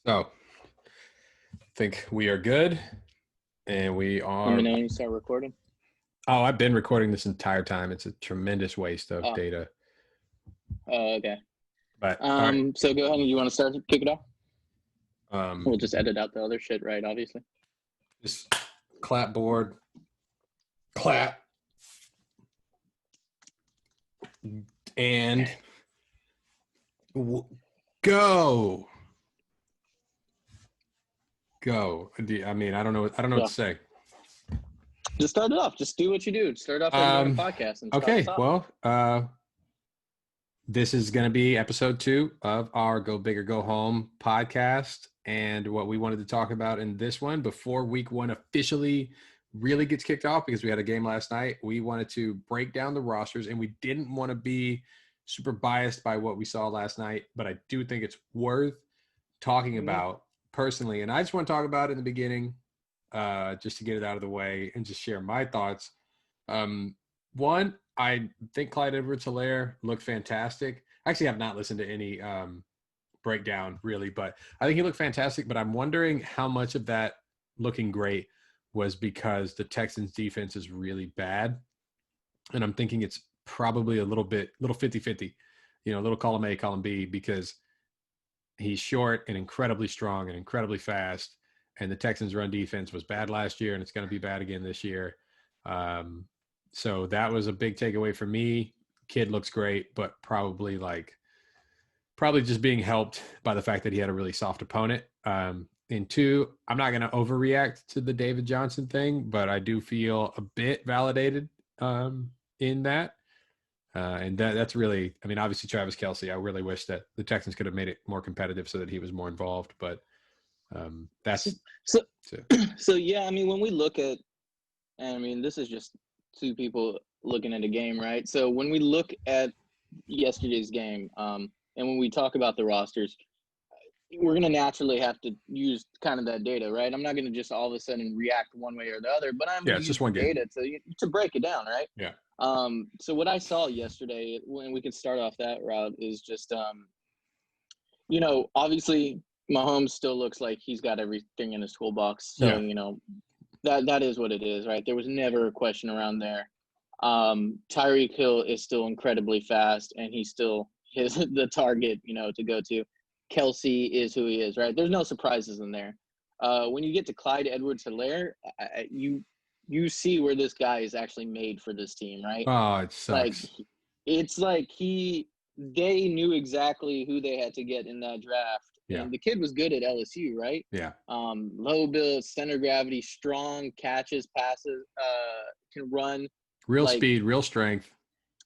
So, I think we are good, and we Let me are. know when you start recording. Oh, I've been recording this entire time. It's a tremendous waste of Oh, data. okay. But all right, So go ahead and you want to start to kick it off? um, We'll just edit out the other shit, right? Obviously. just clapboard, clap, and go, go. I mean, I don't know. I don't know what Yeah. to say. Just start it off. Just do what you do. Start off like you're on a Um, podcast and start us okay. off. Well, this is going to be episode 2 of our Go Big or Go Home podcast. And what we wanted to talk about in this one, before week 1 officially really gets kicked off, because we had a game last night, we wanted to break down the rosters, and we didn't want to be super biased by what we saw last night, but I do think it's worth talking about personally. And I just want to talk about it in the beginning, just to get it out of the way and just share my thoughts. One, I think Clyde Edwards-Helaire looked fantastic. I actually have not listened to any breakdown really, but I think he looked fantastic. But I'm wondering how much of that looking great was because the Texans defense is really bad. And I'm thinking it's probably a little 50-50, a little column A, column B, because he's short and incredibly strong and incredibly fast. And the Texans run defense was bad last year, and it's going to be bad again this year. So that was a big takeaway for me. Kid looks great, but probably just being helped by the fact that he had a really soft opponent. And 2, I'm not going to overreact to the David Johnson thing, but I do feel a bit validated in that. And that's really, I mean, obviously Travis Kelce, I really wish that the Texans could have made it more competitive so that he was more involved. But that's So yeah, I mean, when we look at, and I mean, this is just two people looking at a game, right? So when we look at yesterday's game, and when we talk about the rosters, we're going to naturally have to use kind of that data, right? I'm not going to just all of a sudden react one way or the other, but I'm going to it's use just the one game. data to break it down, right? Yeah. So what I saw yesterday, when we can start off that route, is just, obviously Mahomes still looks like he's got everything in his toolbox. So, that is what it is, right? There was never a question around there. Tyreek Hill is still incredibly fast, and he's still the target, to go to. Kelce is who he is, right? There's no surprises in there. When you get to Clyde Edwards-Helaire, you see where this guy is actually made for this team, right? Oh, it sucks. It's like they knew exactly who they had to get in that draft. Yeah. And the kid was good at LSU, right? Yeah. Low build, center gravity, strong, catches, passes, can run. Real speed, real strength.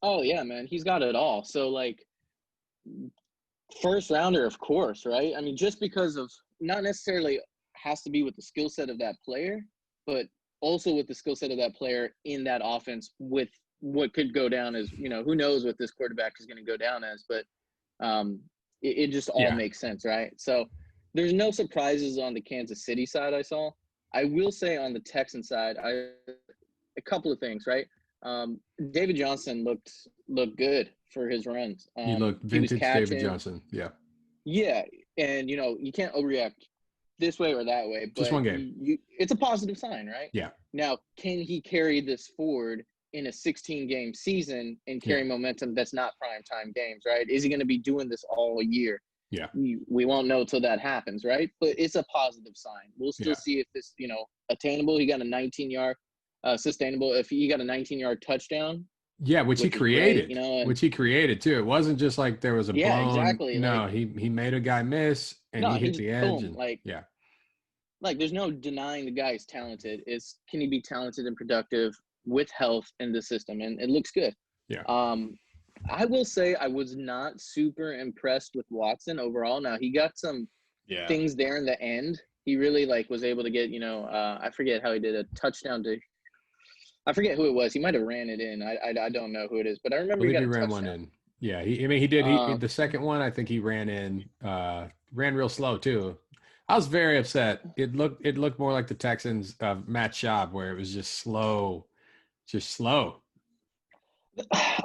Oh, yeah, man. He's got it all. So, first rounder, of course, right? I mean, just because of not necessarily has to be with the skill set of that player, but also with the skill set of that player in that offense with what could go down as, who knows what this quarterback is going to go down as, but it just all makes sense, right? So there's no surprises on the Kansas City side I saw. I will say on the Texan side, a couple of things, right? David Johnson looked good for his runs. He looked vintage David Johnson. Yeah. Yeah, and you can't overreact this way or that way, but just one game. It's a positive sign, right? Yeah. Now, can he carry this forward in a 16-game season and carry momentum that's not primetime games, right? Is he going to be doing this all year? Yeah. We won't know till that happens, right? But it's a positive sign. We'll still see if this, attainable. He got a 19-yard sustainable. If he got a 19-yard touchdown. Yeah, which he created. Great, which he created too. It wasn't just like there was a blown. Exactly. No, he made a guy miss and he hit the edge. Boom, there's no denying the guy is talented. Can he be talented and productive with health in the system? And it looks good. Yeah. I will say I was not super impressed with Watson overall. Now he got some things there in the end. He really was able to get, I forget how he did a touchdown to. I forget who it was. He might have ran it in. I don't know who it is, but I remember he ran one in. Yeah, he did. The second one, I think he ran in. Ran real slow too. I was very upset. It looked more like the Texans of Matt Schaub, where it was just slow.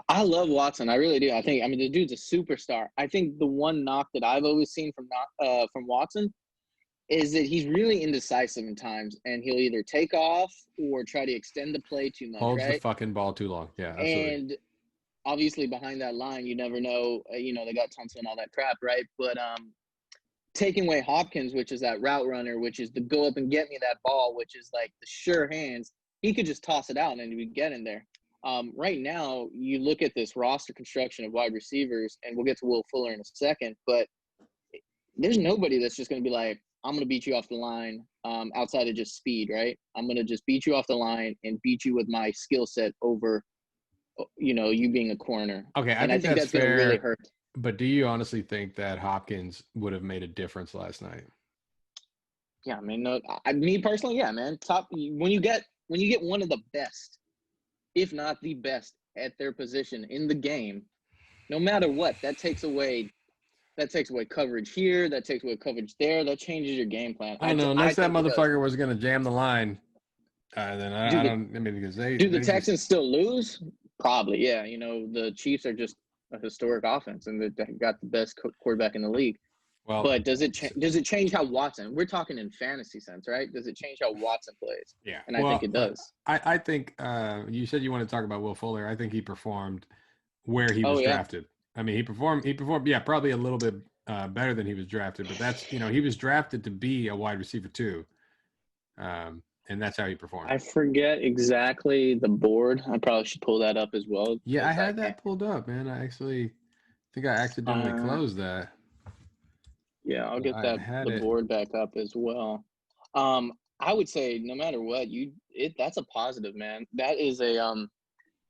I love Watson. I really do. I mean, the dude's a superstar. I think the one knock that I've always seen from Watson is that he's really indecisive in times, and he'll either take off or try to extend the play too much, Holds the right? fucking ball too long. Yeah, absolutely. And obviously behind that line, you never know. They got Tunsil and all that crap, right? But taking away Hopkins, which is that route runner, which is the go up and get me that ball, which is like the sure hands, he could just toss it out and we get in there. Right now, you look at this roster construction of wide receivers, and we'll get to Will Fuller in a second, but there's nobody that's just going to be like, I'm going to beat you off the line outside of just speed, right? I'm going to just beat you off the line and beat you with my skill set over, you being a corner. Okay, And I think that's going to really hurt. But do you honestly think that Hopkins would have made a difference last night? Yeah, I mean, no, me personally, yeah, man. When you get one of the best, if not the best, at their position in the game, no matter what, that takes away coverage here, that takes away coverage there, that changes your game plan. I know, unless that motherfucker was going to jam the line, then because do the Texans still lose? Probably, yeah. The Chiefs are just a historic offense, and they got the best quarterback in the league. Well, but does it change how Watson? We're talking in fantasy sense, right? Does it change how Watson plays? Yeah, and I think it does. I think you said you want to talk about Will Fuller. I think he performed where he was drafted. I mean, he performed. Yeah, probably a little bit better than he was drafted, but that's he was drafted to be a wide receiver too, and that's how he performed. I forget exactly the board. I probably should pull that up as well. Yeah, I had that pulled up, man. I think I accidentally closed that. Yeah, I'll get the board back up as well. I would say no matter what, that's a positive, man. That is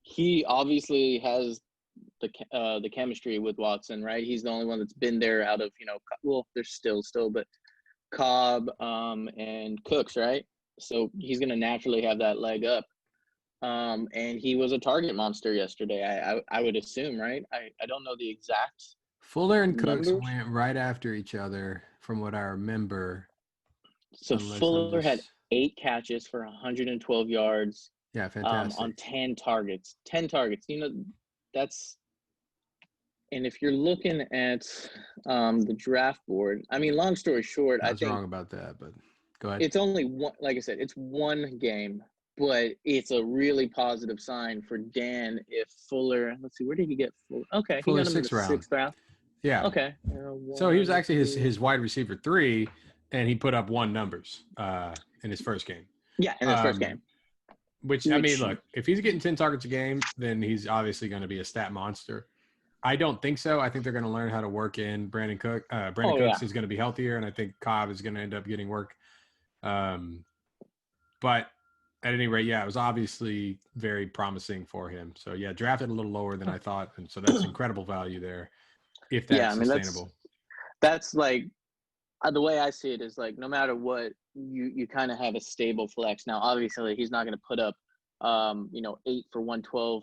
he obviously has the chemistry with Watson, right? He's the only one that's been there out of, there's still, but Cobb and Cooks, right? So he's going to naturally have that leg up. And he was a target monster yesterday, I would assume, right? I don't know the exact Fuller and Cooks went right after each other, from what I remember. So Fuller had 8 catches for 112 yards. Yeah, fantastic. On 10 targets. 10 targets. That's – and if you're looking at the draft board, I mean, long story short, I think – wrong about that, but go ahead. It's only one – like I said, it's one game, but it's a really positive sign for Dan if Fuller – let's see, where did he get Fuller? Okay, he got him in the 6th round. Yeah. Okay. So he was actually his wide receiver 3, and he put up 1 numbers in his first game. Yeah, in his first game. Which, I mean, look, if he's getting 10 targets a game, then he's obviously going to be a stat monster. I don't think so. I think they're going to learn how to work in Brandon Cooks. Cooks is going to be healthier, and I think Cobb is going to end up getting work. But at any rate, it was obviously very promising for him. So, drafted a little lower than I thought, and so that's incredible value there. If that's sustainable. That's like the way I see it is like no matter what, you kind of have a stable flex. Now, obviously, he's not going to put up 8 for 112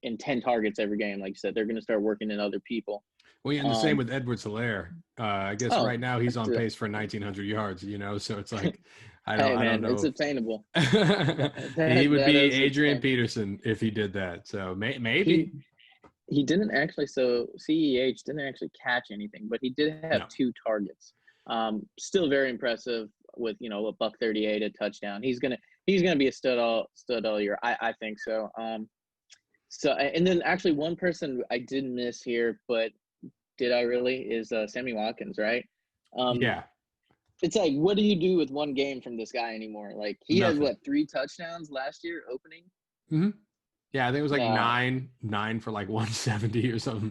in 10 targets every game. Like you said, they're going to start working in other people. Well, and the same with Edwards Helaire. I guess right now he's on pace for 1,900 yards. So it's like I don't know. It's obtainable. He would be Adrian Peterson if he did that. So maybe. He didn't actually. So CEH didn't actually catch anything, but he did have 2 targets. Still very impressive with a $138, a touchdown. He's gonna be a stud all year. I think so. So and then actually one person I did miss here, but did I really is Sammy Watkins, right? Yeah. It's like, what do you do with one game from this guy anymore? Like he had 3 touchdowns last year opening. Mm-hmm. Yeah, I think it was like 9 for like 170 or something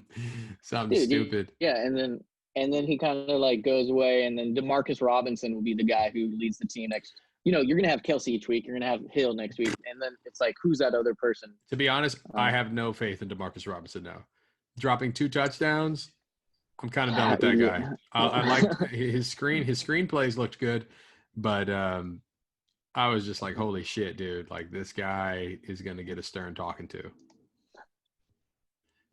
stupid. And then he kind of like goes away, and then Demarcus Robinson will be the guy who leads the team next. You're going to have Kelsey each week. You're going to have Hill next week, and then it's like, who's that other person? To be honest, I have no faith in Demarcus Robinson now. Dropping 2 touchdowns, I'm kind of done with that guy. I like his screen plays looked good, but I was just like, holy shit, dude. Like, this guy is going to get a stern talking to.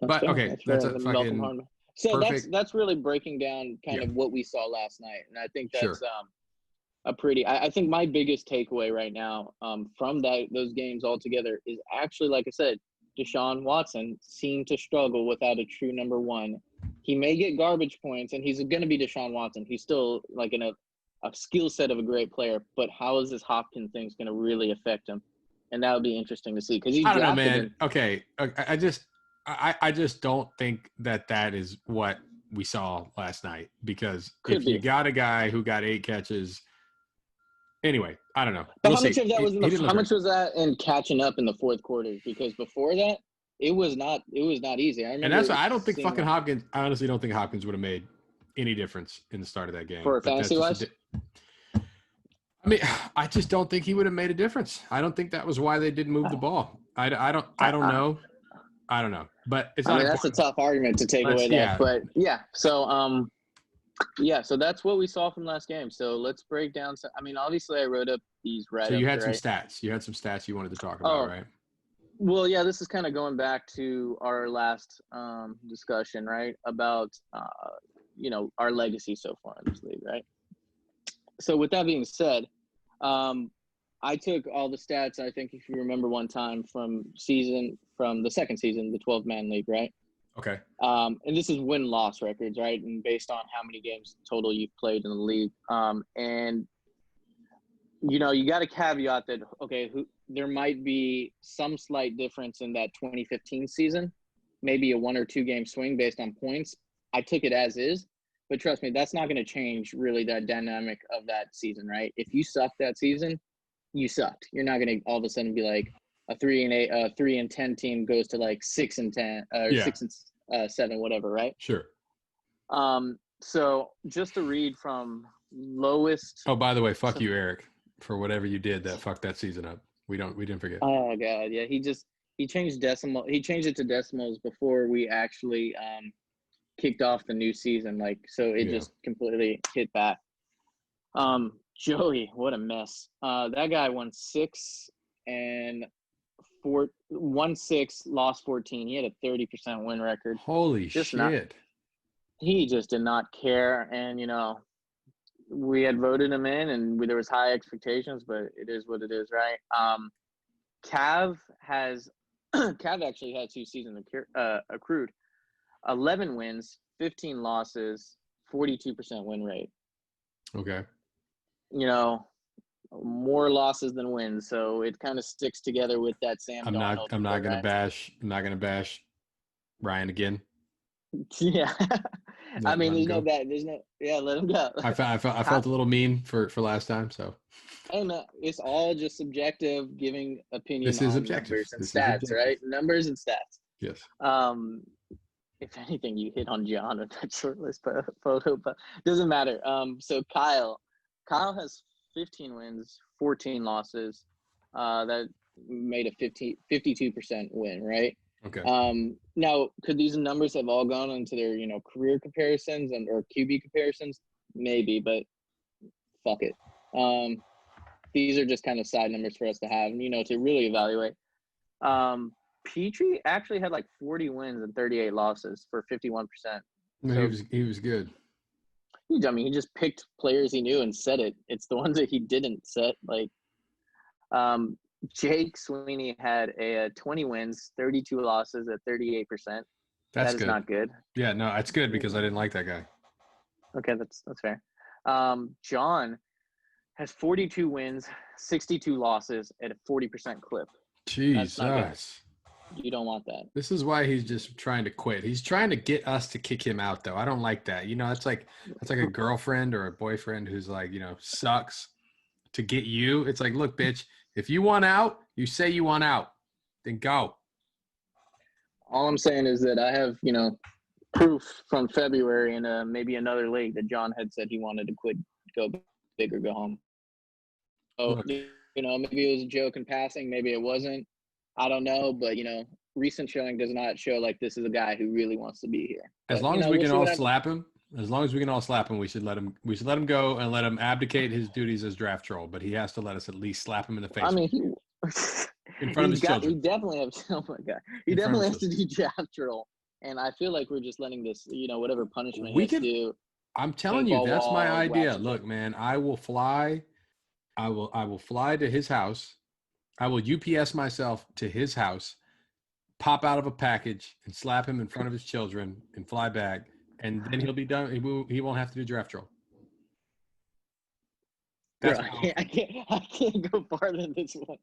But, okay, that's a fucking So that's really breaking down kind of what we saw last night. And I think that's I think my biggest takeaway right now from those games altogether is actually, like I said, Deshaun Watson seemed to struggle without a true number 1. He may get garbage points, and he's going to be Deshaun Watson. He's still like a skill set of a great player, but how is this Hopkins thing going to really affect him? And that would be interesting to see because he I don't know, drafted man. him. Okay, I just don't think that is what we saw last night, because Could if you be. got a guy who got 8 catches, anyway, I don't know. But We'll how much see. of that was He didn't look how great. much was that in catching up in the fourth quarter? Because before that, it was not easy. I remember. And that's why I don't think seeing fucking Hopkins. I honestly don't think Hopkins would have made any difference in the start of that game. for But that's fantasy just wise. I mean, I just don't think he would have made a difference. I don't think that was why they didn't move the ball. I don't know. I don't know. But it's not that's a important. tough argument to take away that. Yeah. But yeah, so so that's what we saw from last game. So let's break down. I mean, obviously, I wrote up these write-ups. So you had some right? stats. You had some stats you wanted to talk about, right? Well, yeah, this is kind of going back to our last discussion, right? About our legacy so far in this league, right? So with that being said, I took all the stats. I think if you remember one time from the second season, the 12-man league, right? Okay. And this is win-loss records, right? And based on how many games total you've played in the league. And you got to caveat that, okay, there might be some slight difference in that 2015 season, maybe a 1 or 2 game swing based on points. I took it as is, but trust me, that's not going to change really that dynamic of that season, right? If you sucked that season, you sucked. You're not going to all of a sudden be like a 3-10 team goes to like 6-10 or 6-7, whatever, right? Sure. So just to read from lowest. Oh, by the way, fuck you, Eric, for whatever you did that fucked that season up. We didn't forget. Oh god, yeah. He changed it to decimals before we actually kicked off the new season. Like, so it just completely hit back. Joey, what a mess. That guy won 6 and 6, lost 14. He had a 30% win record. Holy shit. He just did not care, and we had voted him in, and there was high expectations, but it is what it is, right? Cav actually had 2 seasons accrued. 11 wins, 15 losses, 42% win rate. Okay. More losses than wins, so it kind of sticks together with that Sam Darnold. I'm not gonna bash Ryan again. Yeah. I mean, let him go. I felt a little mean for last time, so. Oh no, it's all just subjective, giving opinion. This is on objective. Numbers and stats, right? Numbers and stats. Yes. If anything, you hit on John with that shortlist photo, but doesn't matter. So Kyle has 15 wins, 14 losses. That made a 52% win, right? Okay. Now, could these numbers have all gone into their, career comparisons or QB comparisons? Maybe, but fuck it. These are just kind of side numbers for us to have, to really evaluate. Petrie actually had like 40 wins and 38 losses for 51%. No, so, he was good. I mean, he just picked players he knew and said it. It's the ones that he didn't set. Like, Jake Sweeney had 20 wins, 32 losses at 38%. That is good. Not good. Yeah, no, it's good because I didn't like that guy. Okay, that's fair. John has 42 wins, 62 losses at a 40% clip. Jesus. You don't want that. This is why he's just trying to quit. He's trying to get us to kick him out, though. I don't like that. That's like a girlfriend or a boyfriend who's like, sucks to get you. It's like, look, bitch, if you want out, you say you want out, then go. All I'm saying is that I have, proof from February and maybe another league that John had said he wanted to quit, go big or go home. So, maybe it was a joke in passing. Maybe it wasn't. I don't know. But, recent showing does not show like this is a guy who really wants to be here. As long as we can all slap him, we should let him go and let him abdicate his duties as draft troll. But he has to let us at least slap him in the face. I mean, in front of his children. He definitely has. Oh my god, he definitely has to do draft troll. And I feel like we're just letting this, whatever punishment he has to do. I'm telling you, that's my idea. Look, man, I will fly to his house. I will UPS myself to his house, pop out of a package and slap him in front of his children and fly back. And then he'll be done. He won't have to do draft troll. Bro, That's I can't go farther than this one.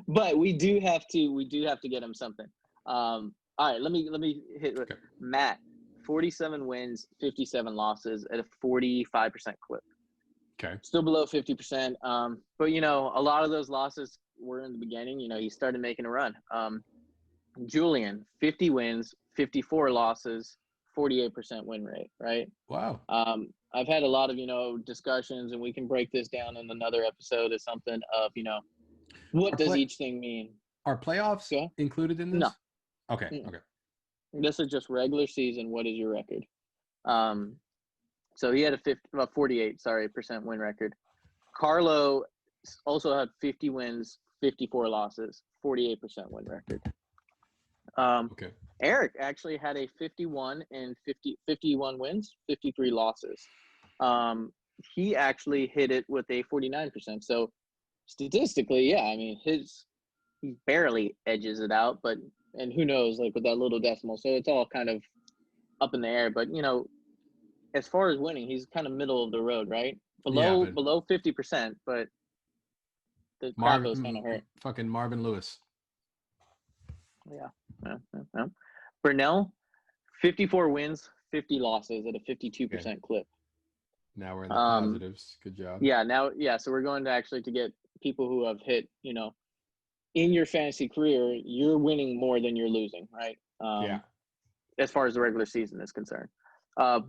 But we do have to get him something. All right, let me hit okay. Matt. 47 wins, 57 losses at a 45% clip. Okay. Still below 50%. But a lot of those losses were in the beginning. He started making a run. Julian, 50 wins, 54 losses, 48% win rate, right? Wow. I've had a lot of, discussions, and we can break this down in another episode or something of, what does each thing mean? Are playoffs included in this? No. Okay. Mm-mm. Okay. This is just regular season. What is your record? So he had a 48% win record. Carlo also had 50 wins, 54 losses, 48% win record. Okay. Eric actually had a 51 wins, 53 losses. He actually hit it with a 49%. So statistically, yeah, I mean, he barely edges it out, and who knows, like with that little decimal. So it's all kind of up in the air. But as far as winning, he's kind of middle of the road, right? Below 50%, but the Cravo's kind of hurt. Fucking Marvin Lewis. Yeah. Burnell, 54 wins, 50 losses at a 52% clip. Now we're in the positives. Good job. Yeah, so we're going to get people who have hit, in your fantasy career, you're winning more than you're losing, right? As far as the regular season is concerned.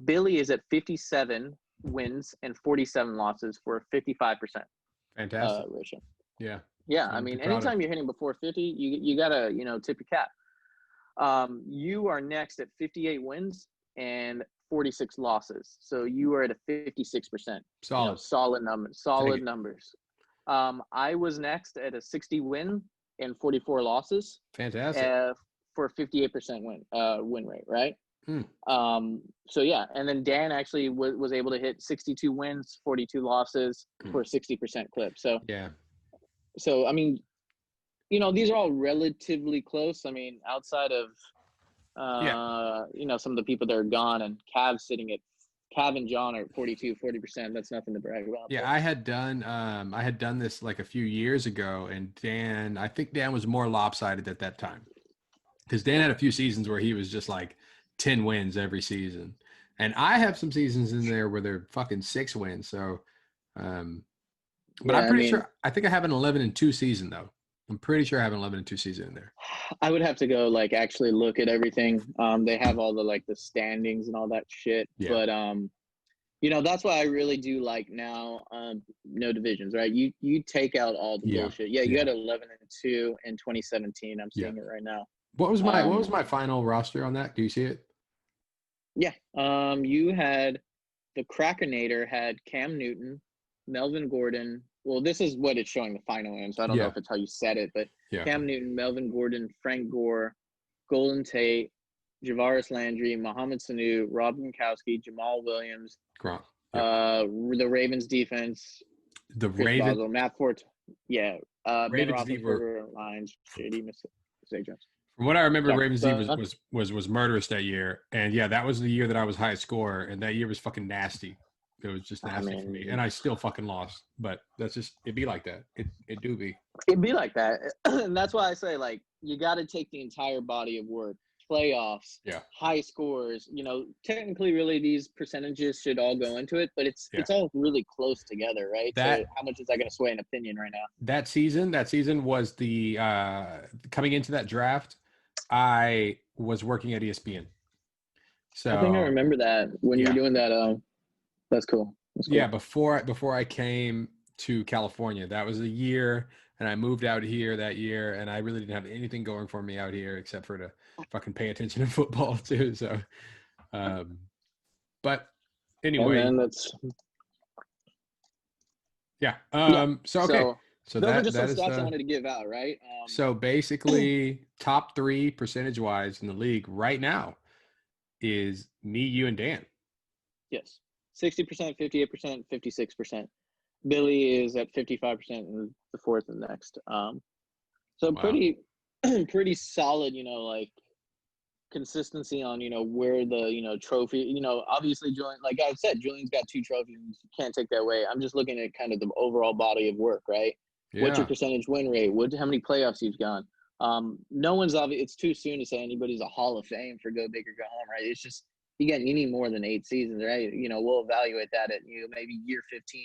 Billy is at 57 wins and 47 losses for a 55%. Fantastic. Ratio. Yeah. Yeah, I mean, anytime you're hitting before 50, you got to, tip your cap. You are next at 58 wins and 46 losses. So you are at a 56%. Solid numbers. I was next at a 60 win and 44 losses. Fantastic. For a 58% win rate, right? So yeah, and then Dan actually was able to hit 62 wins, 42 losses for a 60% clip. So yeah. So I mean, these are all relatively close. I mean, outside of some of the people that are gone, and Cav and John are at 40%. That's nothing to brag about. Yeah, I had done this like a few years ago, and I think Dan was more lopsided at that time. Because Dan had a few seasons where he was just like 10 wins every season. And I have some seasons in there where they're fucking 6 wins. So, but I'm pretty sure, I think I have an 11-2 season though. I'm pretty sure I have an 11-2 season in there. I would have to go actually look at everything. They have all the the standings and all that shit. Yeah. But, that's why I really do like now, no divisions, right? You take out all the bullshit. Yeah, you had 11-2 in 2017. I'm seeing it right now. What was my final roster on that? Do you see it? Yeah. You had the Krakenator had Cam Newton, Melvin Gordon. Well, this is what it's showing the final in, so I don't know if it's how you said it, but Cam Newton, Melvin Gordon, Frank Gore, Golden Tate, Javaris Landry, Mohamed Sanu, Rob Gronkowski, Jamal Williams, the Ravens defense, Matt Fort, Ben Roethlisberger, Lions, JD Zay Jones. From what I remember, Ravens D was murderous that year, and that was the year that I was highest scorer, and that year was fucking nasty. It was just nasty for me, and I still fucking lost. But that's just it. Be like that. It do be. It be like that, and that's why I say you got to take the entire body of work. Playoffs, high scores. Technically, really, these percentages should all go into it, but it's all really close together, right? So how much is that going to sway an opinion right now? That season was the coming into that draft. I was working at ESPN. So I think I remember that when you were doing that. That's cool. Yeah, before I came to California, that was a year, and I moved out here that year, and I really didn't have anything going for me out here except for to fucking pay attention to football too. So, but anyway, that's So okay. So those are just some stats I wanted to give out, right? So basically, top 3 percentage-wise in the league right now is me, you, and Dan. Yes, 60%, 58%, 56%. Billy is at 55% and the fourth and next. So pretty solid, consistency on, where the, trophy, obviously Julian, like I said, Julian's got 2 trophies. You can't take that away. I'm just looking at kind of the overall body of work, right? What's your Yeah, percentage win rate? How many playoffs you've gone? No one's obvious. It's too soon to say anybody's a Hall of Fame for go big or go home, right? It's just, you need more than 8 seasons, right? We'll evaluate that at maybe year 15,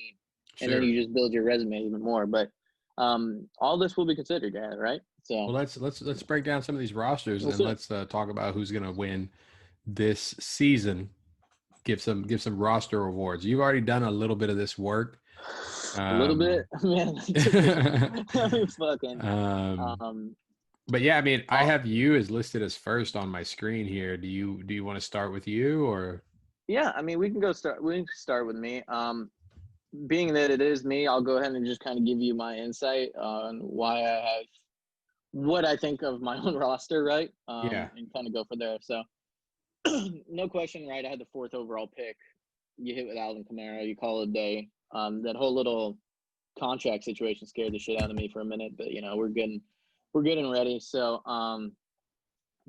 and then sure. you just build your resume even more. But all this will be considered, yeah, right? Well, So let's break down some of these rosters we'll and see. let's talk about who's going to win this season. Give some roster awards. You've already done a little bit of this work. A little bit, Um, man. It took me, I mean, fucking. um, Um, but yeah, I mean, I all, have you as listed as first on my screen here. Do you want to start with you or? yeah, I mean, we can go start. We can start with me. Being that it is me, I'll go ahead and just kind of give you my insight on why I have what I think of my own roster, right? Yeah, And kind of go from there. So, no question, right? I had the 4th overall pick. You hit with Alvin Kamara, you call it a day. That whole little contract situation scared the shit out of me for a minute, but we're good and ready. So,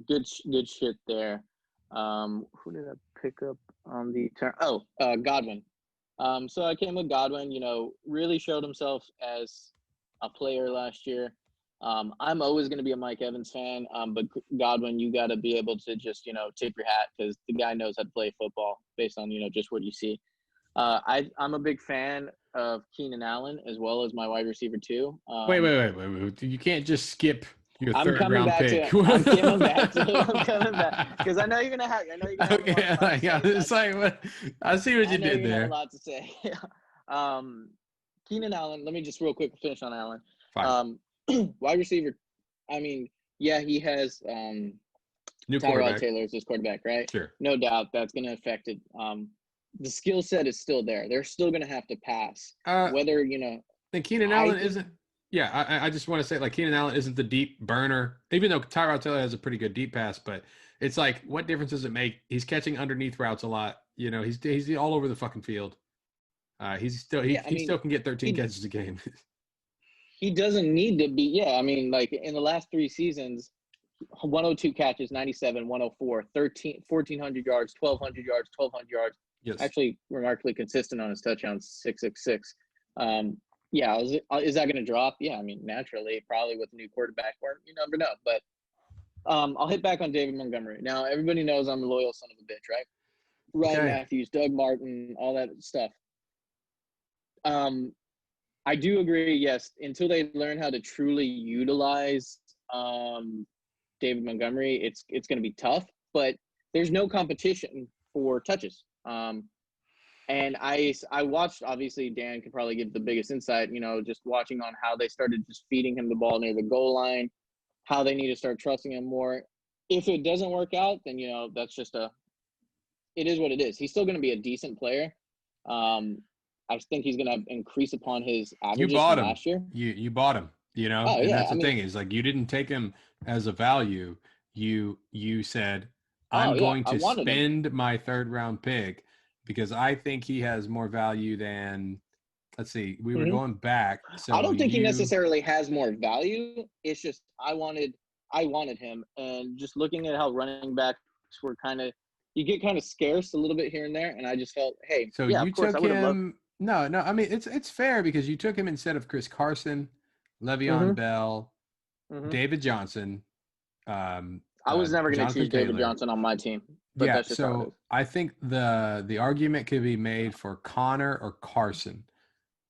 good shit there. Who did I pick up on the turn? Oh, Godwin. So I came with Godwin. Really showed himself as a player last year. I'm always going to be a Mike Evans fan, but Godwin, you got to be able to just tip your hat because the guy knows how to play football based on just what you see. I'm a big fan of Keenan Allen as well as my wide receiver too. wait. You can't just skip your I'm third coming round back to pick. it. I'm coming back to it. I'm coming back because I know you're gonna have. I know you're gonna have Okay, a lot to say it's about this. like what I see what I you know you're did gonna have a there. lot to say. um, Keenan Allen. Let me just real quick finish on Allen. Fine. Um, wide receiver. I mean, yeah, he has New Tyrod quarterback. Taylor as his quarterback, right? Sure. No doubt that's gonna affect it. The skill set is still there. They're still gonna have to pass. Uh, Whether And Keenan I Allen think. isn't. Yeah, I just want to say like Keenan Allen isn't the deep burner, even though Tyrod Taylor has a pretty good deep pass. But it's like, what difference does it make? He's catching underneath routes a lot. He's all over the fucking field. He's still Yeah, I he mean, still can get 13 he catches a game. he doesn't need to be. Yeah, I mean, like in the last 3 seasons, 102 catches, 97, 104, 13, 1,400 yards, 1,200 yards, 1,200 yards. Yes. Actually, remarkably consistent on his touchdowns, 666. Yeah, is that going to drop? Yeah, I mean, naturally, probably with a new quarterback, or you never know. But I'll hit back on David Montgomery. Now, everybody knows I'm a loyal son of a bitch, right? Ryan Okay. Matthews, Doug Martin, all that stuff. Um, I do agree. Yes, until they learn how to truly utilize David Montgomery, it's going to be tough. But there's no competition for touches. And I watched. Obviously, Dan could probably give the biggest insight. Just watching on how they started just feeding him the ball near the goal line, how they need to start trusting him more. If it doesn't work out, then that's just it is what it is. He's still going to be a decent player. Um, I think he's going to increase upon his You averages bought from him. last year. You bought him. Oh And yeah, that's I the mean, thing is like you didn't take him as a value. You said oh I'm yeah, going I to wanted him. spend my third round pick because I think he has more value than. Let's see. We were Hmm. going back. I So don't think he you. necessarily has more value. It's just I wanted him, and just looking at how running backs were you get kind of scarce a little bit here and there, and I just felt, hey, So yeah, you of course I took would have loved. him. No, no. I mean, it's fair because you took him instead of Chris Carson, Le'Veon Hmm. Bell, Hmm. David Johnson, I was never going to Jonathan choose David Taylor. Johnson on my team, but Yeah. that's just how it So I think the argument could be made for Connor or Carson.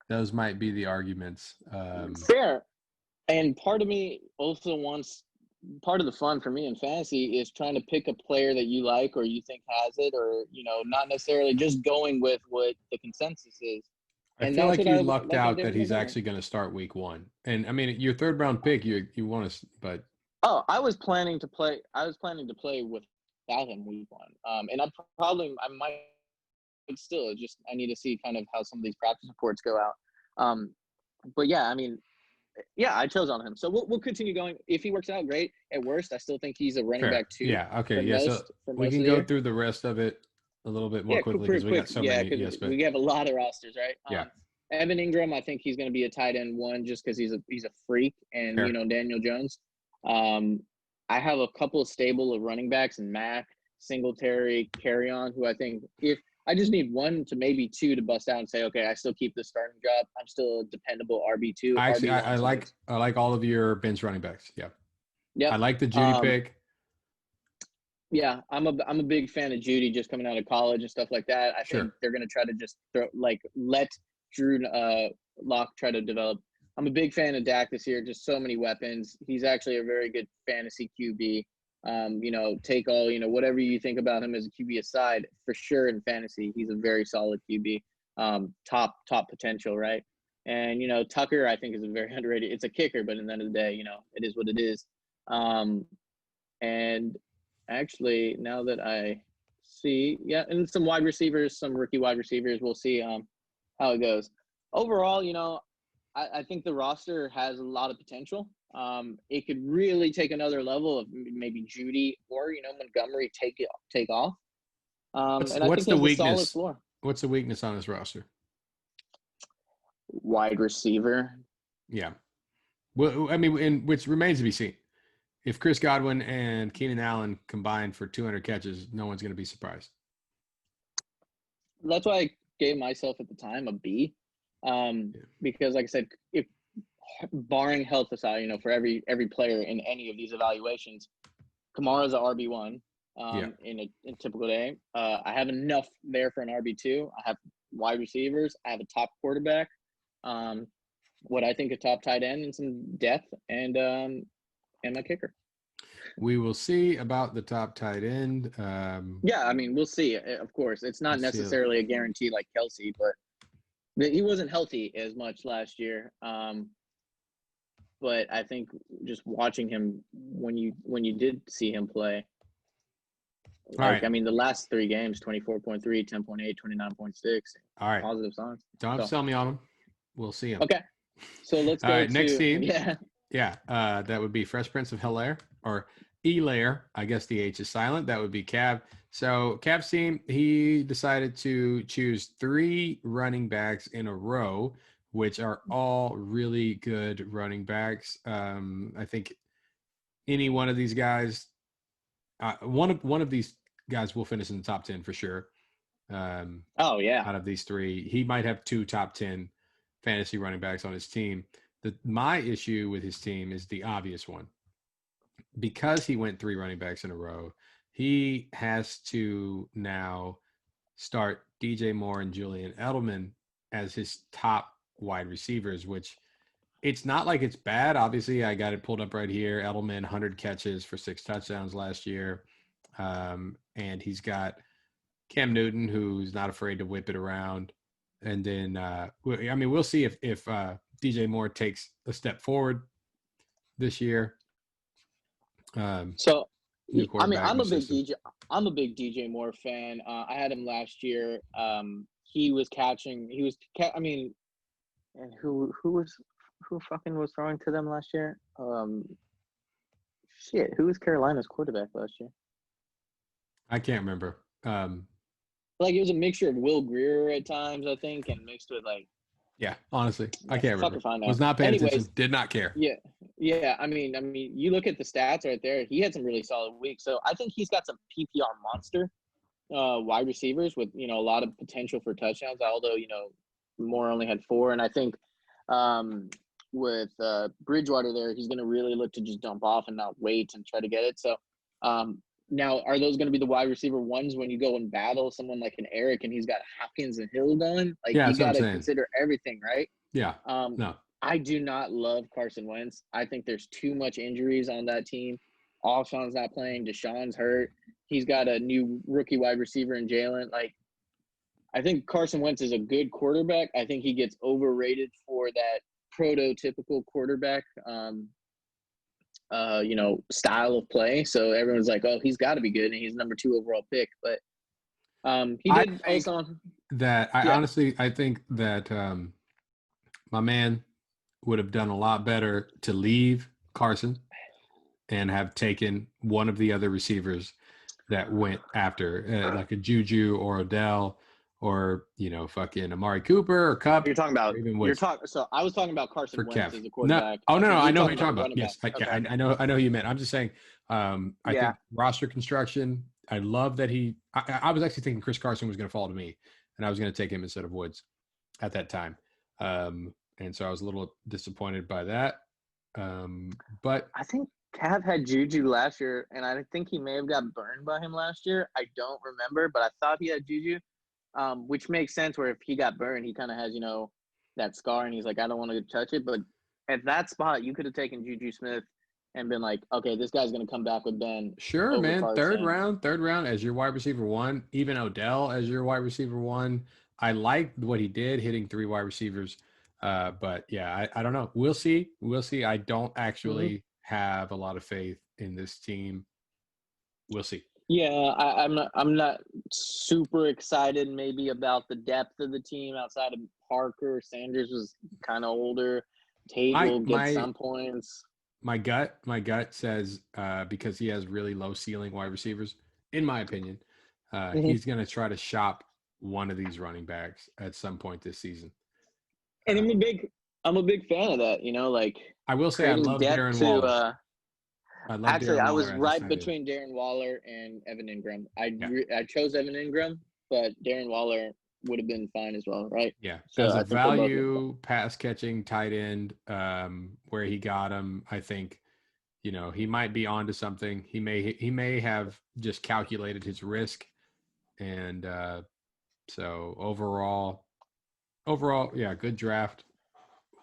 Those might be the arguments. is. Fair. And part of me also wants part of the fun for me in fantasy is trying to pick a player that you like or you think has it, or not necessarily just going with what the consensus is. I And feel that's like what you I lucked like on out that David he's Montgomery. actually going to start week one. And I mean, your third round pick, you want to, but Oh, I was planning to play. I was planning to play without him week one. And I might still just I need to see kind of how some of these practice reports go out. But yeah, I mean, yeah, I chose on him. So we'll continue going. If he works out, great. At worst, I still think he's a running fair. back two Yeah. Okay. for Yeah. So we most can of the go year. through the rest of it a little bit more Yeah, quickly because pretty we got quick. so Yeah, many. because Yes, but we have a lot of rosters, right? yeah. Evan Ingram, I think he's going to be a tight end one just because he's a freak, and Fair. Daniel Jones. Um, I have a couple of stable of running backs in Mac, Singletary, Carry-On, who I think if I just need one to maybe two to bust out and say, okay, I still keep the starting job. I'm still a dependable RB2, I actually RB1. I like all of your bench running backs. Yeah. I Yep. like the Judy pick. Yeah, I'm a big fan of Judy just coming out of college and stuff like that. I think they're gonna try to just let Drew Lock try to develop. I'm a big fan of Dak this year. Just so many weapons. He's actually a very good fantasy QB. Take all whatever you think about him as a QB aside, for sure in fantasy, he's a very solid QB. Top potential, right? And Tucker, I think, is a very underrated. It's a kicker, but in the end of the day, it is what it is. And actually, now that I see, yeah, and some wide receivers, some rookie wide receivers, we'll see how it goes. Overall, I think the roster has a lot of potential. It could really take another level of maybe Judy or Montgomery take off. What's the weakness? A solid floor. What's the weakness on this roster? Wide receiver. Yeah. Well, I mean, and which remains to be seen. If Chris Godwin and Keenan Allen combined for 200 catches, no one's going to be surprised. That's why I gave myself at the time a B, because, like I said, if barring health aside, for every player in any of these evaluations, Kamara's a RB1 in a typical day. I have enough there for an RB2. I have wide receivers. I have a top quarterback. What I think a top tight end and some depth, and my kicker. We will see about the top tight end. Yeah, I mean, we'll see. Of course, it's not necessarily a guarantee like Kelsey, but he wasn't healthy as much last year. But I think just watching him when you did see him play, I mean, the last 3 games, 24.3, 10.8, 29.6. All right. Positive signs. Don't have to sell me on him. We'll see him. Okay. So let's go All right, to next team. Yeah. Yeah, that would be Fresh Prince of Hilaire or Elaire. I guess the H is silent. That would be Cav. So Cav's team, he decided to choose 3 running backs in a row, which are all really good running backs. I think any one of these guys, one of these guys will finish in the top 10 for sure. Oh yeah. Out of these 3, he might have 2 top 10 fantasy running backs on his team. My issue with his team is the obvious one. Because he went 3 running backs in a row, he has to now start DJ Moore and Julian Edelman as his top wide receivers, which it's not like it's bad. Obviously, I got it pulled up right here. Edelman, 100 catches for 6 touchdowns last year. And he's got Cam Newton, who's not afraid to whip it around. And then, we'll see if DJ Moore takes a step forward this year. I'm a big DJ Moore fan. I had him last year. And who fucking was throwing to them last year? Who was Carolina's quarterback last year? I can't remember. It was a mixture of Will Grier at times, I think, and mixed with yeah, honestly, I can't remember. Find out. Was not paying attention. Did not care. Yeah. I mean, you look at the stats right there. He had some really solid weeks. So I think he's got some PPR monster wide receivers with a lot of potential for touchdowns. Although Moore only had 4, and I think with Bridgewater there, he's going to really look to just dump off and not wait and try to get it. So now, are those going to be the wide receiver ones when you go and battle someone like an Eric and he's got Hopkins and Hill going? You got to consider everything, right? Yeah. No. I do not love Carson Wentz. I think there's too much injuries on that team. Alshon's not playing. Deshaun's hurt. He's got a new rookie wide receiver in Jalen. I think Carson Wentz is a good quarterback. I think he gets overrated for that prototypical quarterback style of play. So everyone's like, oh, he's got to be good, and he's number 2 overall pick. But honestly, I think that my man would have done a lot better to leave Carson and have taken one of the other receivers that went after, like a Juju or Odell or fucking Amari Cooper or Cup You're talking about or even you're Woods talking. So I was talking about Carson for Wentz Kev. as a No, quarterback. oh no, no, think I you're know who you're talking talking about about. running back. Yes, Okay. I know who you meant. I'm just saying. I Yeah. think roster construction. I love that he. I was actually thinking Chris Carson was going to fall to me, and I was going to take him instead of Woods at that time. And so I was a little disappointed by that. But I think Cav had Juju last year, and I think he may have got burned by him last year. I don't remember, but I thought he had Juju, which makes sense. Where if he got burned, he kind of has that scar, and he's like, I don't want to touch it. But at that spot, you could have taken Juju Smith and been like, okay, this guy's going to come back with Ben sure, over man, third Carson. round as your wide receiver one, even Odell as your wide receiver one. I liked what he did, hitting 3 wide receivers. But yeah, I don't know. We'll see. We'll see. I don't actually have a lot of faith in this team. We'll see. Yeah, I'm not super excited maybe about the depth of the team outside of Parker. Sanders was kind of older. Tate will get some points. My gut says because he has really low ceiling wide receivers, in my opinion, he's going to try to shop one of these running backs at some point this season. And I'm a big fan of that. Like I will say I love Darren Waller. I was right between Darren Waller and Evan Ingram. I chose Evan Ingram, but Darren Waller would have been fine as well, right? Yeah, so as a value pass catching tight end, where he got him, I think, he might be onto something. He may have just calculated his risk, and so overall, yeah, good draft.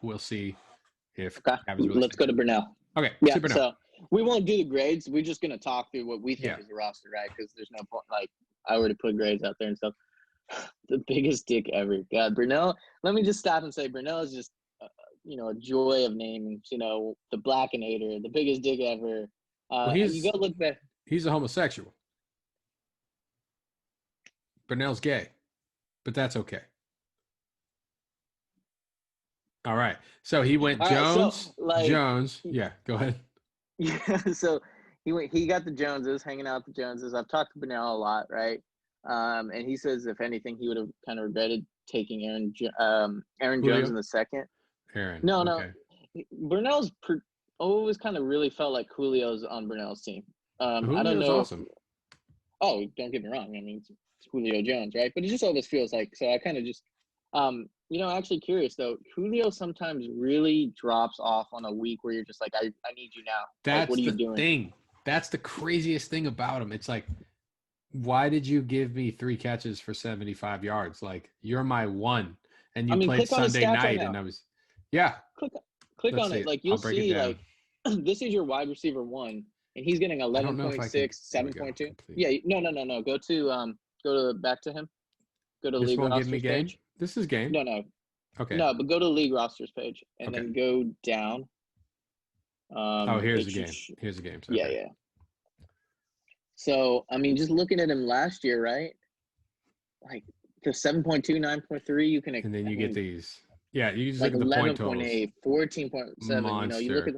We'll see if. Okay. Let's go to Brunell. Okay, yeah. So we won't do the grades. We're just gonna talk through what we think is the roster, right? Because there's no point. Like I already put grades out there and stuff. The biggest dick ever. God, Brunell. Let me just stop and say Brunell is just, a joy of names. The Blackinator, the biggest dick ever. You go look back. He's a homosexual. Brunell's gay, but that's okay. All right. So he went Jones. Jones. Yeah, go ahead. Yeah. So he got the Joneses, hanging out with the Joneses. I've talked to Brunell a lot, right? And he says if anything, he would have kind of regretted taking Aaron Jones in the second. No. Brunell's always kind of really felt like Julio's on Brunell's team. I don't know. Awesome. Oh, don't get me wrong. I mean, it's Julio Jones, right? But it just always feels like. So I kind of just, actually curious though. Julio sometimes really drops off on a week where you're just like, I need you now. That's what are you doing? Thing. That's the craziest thing about him. It's like, why did you give me 3 catches for 75 yards? Like, you're my one. And you played Sunday night, and I was, Click on it. Like, you'll see, like, this is your wide receiver 1, and he's getting 11.6, 7.2. Yeah, no. Go to back to him. Go to this league rosters give me game? page. This is game. No. Okay. No, but go to league rosters page, and then go down. Here's the game. Here's the game. Okay. Yeah. So, I mean, just looking at him last year, right? Like the 7.2, 9.3, you can. And then you get these. Yeah, you just look at the point totals. 11.8, 14.7. You look at.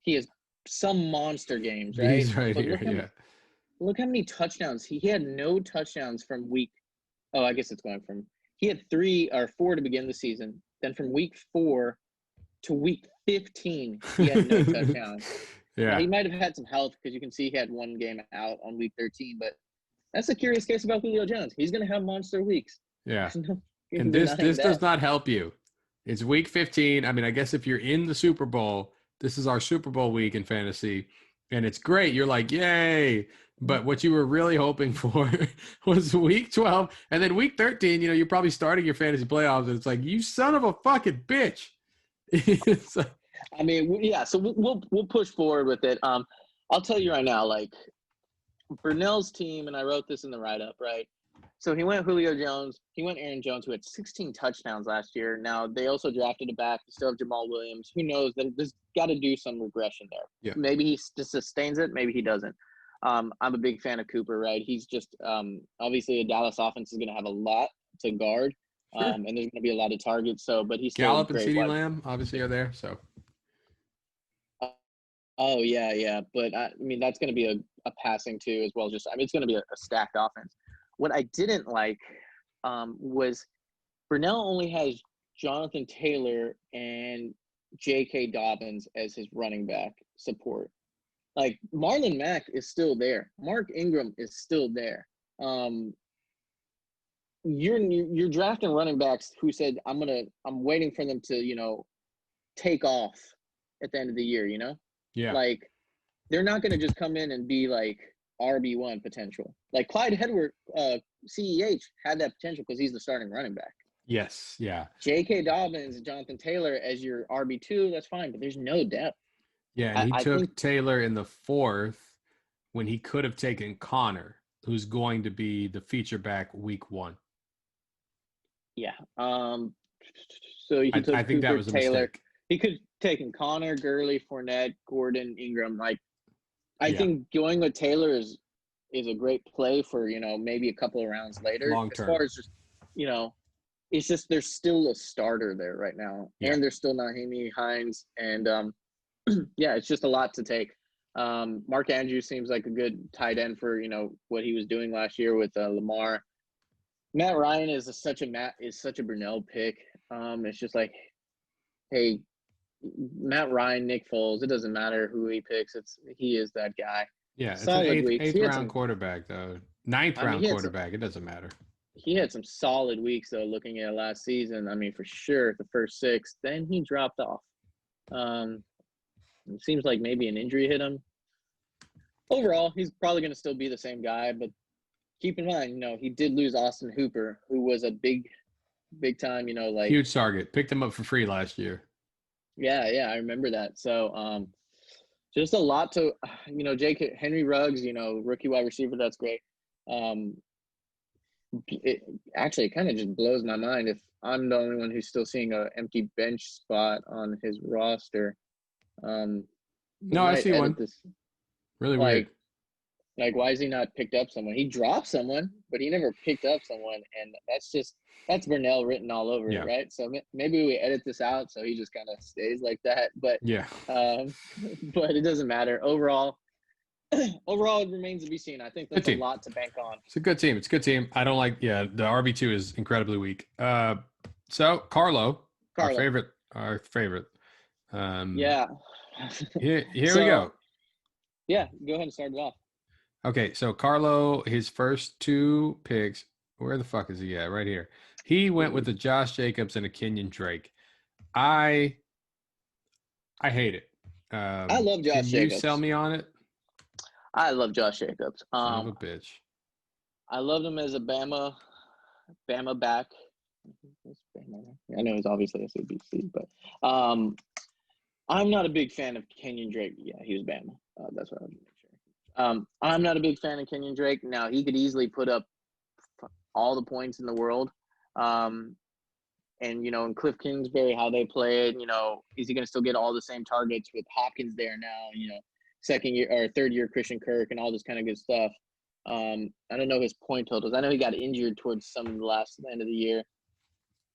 He has some monster games, right? He's right here. Look how many touchdowns he had. No touchdowns from week. Oh, I guess it's going from. He had 3 or 4 to begin the season. Then from week 4 to week 15, he had no touchdowns. Yeah, now, he might have had some health because you can see he had 1 game out on week 13. But that's a curious case about Julio Jones. He's going to have monster weeks. Yeah, and this does not help you. It's week 15. I mean, I guess if you're in the Super Bowl, this is our Super Bowl week in fantasy, and it's great. You're like, yay! But what you were really hoping for was week 12, and then week 13. You're probably starting your fantasy playoffs, and it's like, you son of a fucking bitch. I mean, yeah. So we'll push forward with it. I'll tell you right now, like Brunell's team, and I wrote this in the write-up, right? So he went Julio Jones. He went Aaron Jones, who had 16 touchdowns last year. Now they also drafted a back. They still have Jamal Williams. Who knows? There's got to do some regression there. Yeah. Maybe he just sustains it. Maybe he doesn't. I'm a big fan of Cooper, right? He's just obviously a Dallas offense is going to have a lot to guard. Sure. And there's going to be a lot of targets. So, but he's still Gallup and CeeDee Lamb obviously are there. So. Oh yeah. But I mean, that's going to be a passing too, as well. Just, I mean, it's going to be a stacked offense. What I didn't like was Burnell only has Jonathan Taylor and J.K. Dobbins as his running back support. Like Marlon Mack is still there. Mark Ingram is still there. You're drafting running backs who said I'm waiting for them to take off at the end of the year. Yeah. Like they're not gonna just come in and be like RB1 potential. Like Clyde Edward, CEH had that potential because he's the starting running back. Yes. Yeah. J.K. Dobbins, Jonathan Taylor as your RB2, that's fine, but there's no depth. Yeah, and he I took think Taylor in the 4th when he could have taken Connor, who's going to be the feature back week 1. Yeah. So he took I think that Cooper, was a Taylor. mistake. He could have taken Connor, Gurley, Fournette, Gordon, Ingram. Like, I Yeah. think going with Taylor is a great play for maybe a couple of rounds later. Long As term. far as just it's just there's still a starter there right now, Yeah. and there's still Naheem Hines, and yeah, it's just a lot to take. Mark Andrews seems like a good tight end for what he was doing last year with Lamar. Matt Ryan is such a Brunell pick. It's just like, hey, Matt Ryan, Nick Foles. It doesn't matter who he picks. He is that guy. Yeah, it's Solid an weeks. eighth round quarterback though. Ninth round quarterback. It doesn't matter. He had some solid weeks though. Looking at last season, I mean, for sure the first 6. Then he dropped off. It seems like maybe an injury hit him. Overall, he's probably going to still be the same guy, but keep in mind, he did lose Austin Hooper, who was a big time, like huge target. Picked him up for free last year. Yeah, I remember that. So, just a lot to, Jake Henry Ruggs, rookie wide receiver. That's great. It kind of just blows my mind if I'm the only one who's still seeing an empty bench spot on his roster. No, I see one. Really weird. Like, why is he not picked up someone? He dropped someone, but he never picked up someone, and that's Burnell written all over it, right? So maybe we edit this out so he just kind of stays like that. But yeah, but it doesn't matter. Overall, it remains to be seen. I think that's a lot to bank on. It's a good team. I don't like. Yeah, the RB2 is incredibly weak. So Carlo, our favorite. Yeah. Here we go. Yeah, go ahead and start it off. Okay, so Carlo, his first 2 picks, where the fuck is he at? Right here. He went with a Josh Jacobs and a Kenyon Drake. I hate it. I love Josh Jacobs. Can you sell me on it? I love Josh Jacobs. Son of a bitch. I loved him as a Bama back. I know he's obviously a CBC, but I'm not a big fan of Kenyon Drake. Yeah, he was Bama. That's what I was making sure. I'm not a big fan of Kenyon Drake. Now, he could easily put up all the points in the world. And, in Cliff Kingsbury, how they played, is he going to still get all the same targets with Hopkins there now, second year or third year Christian Kirk and all this kind of good stuff. I don't know his point totals. I know he got injured towards some of the end of the year.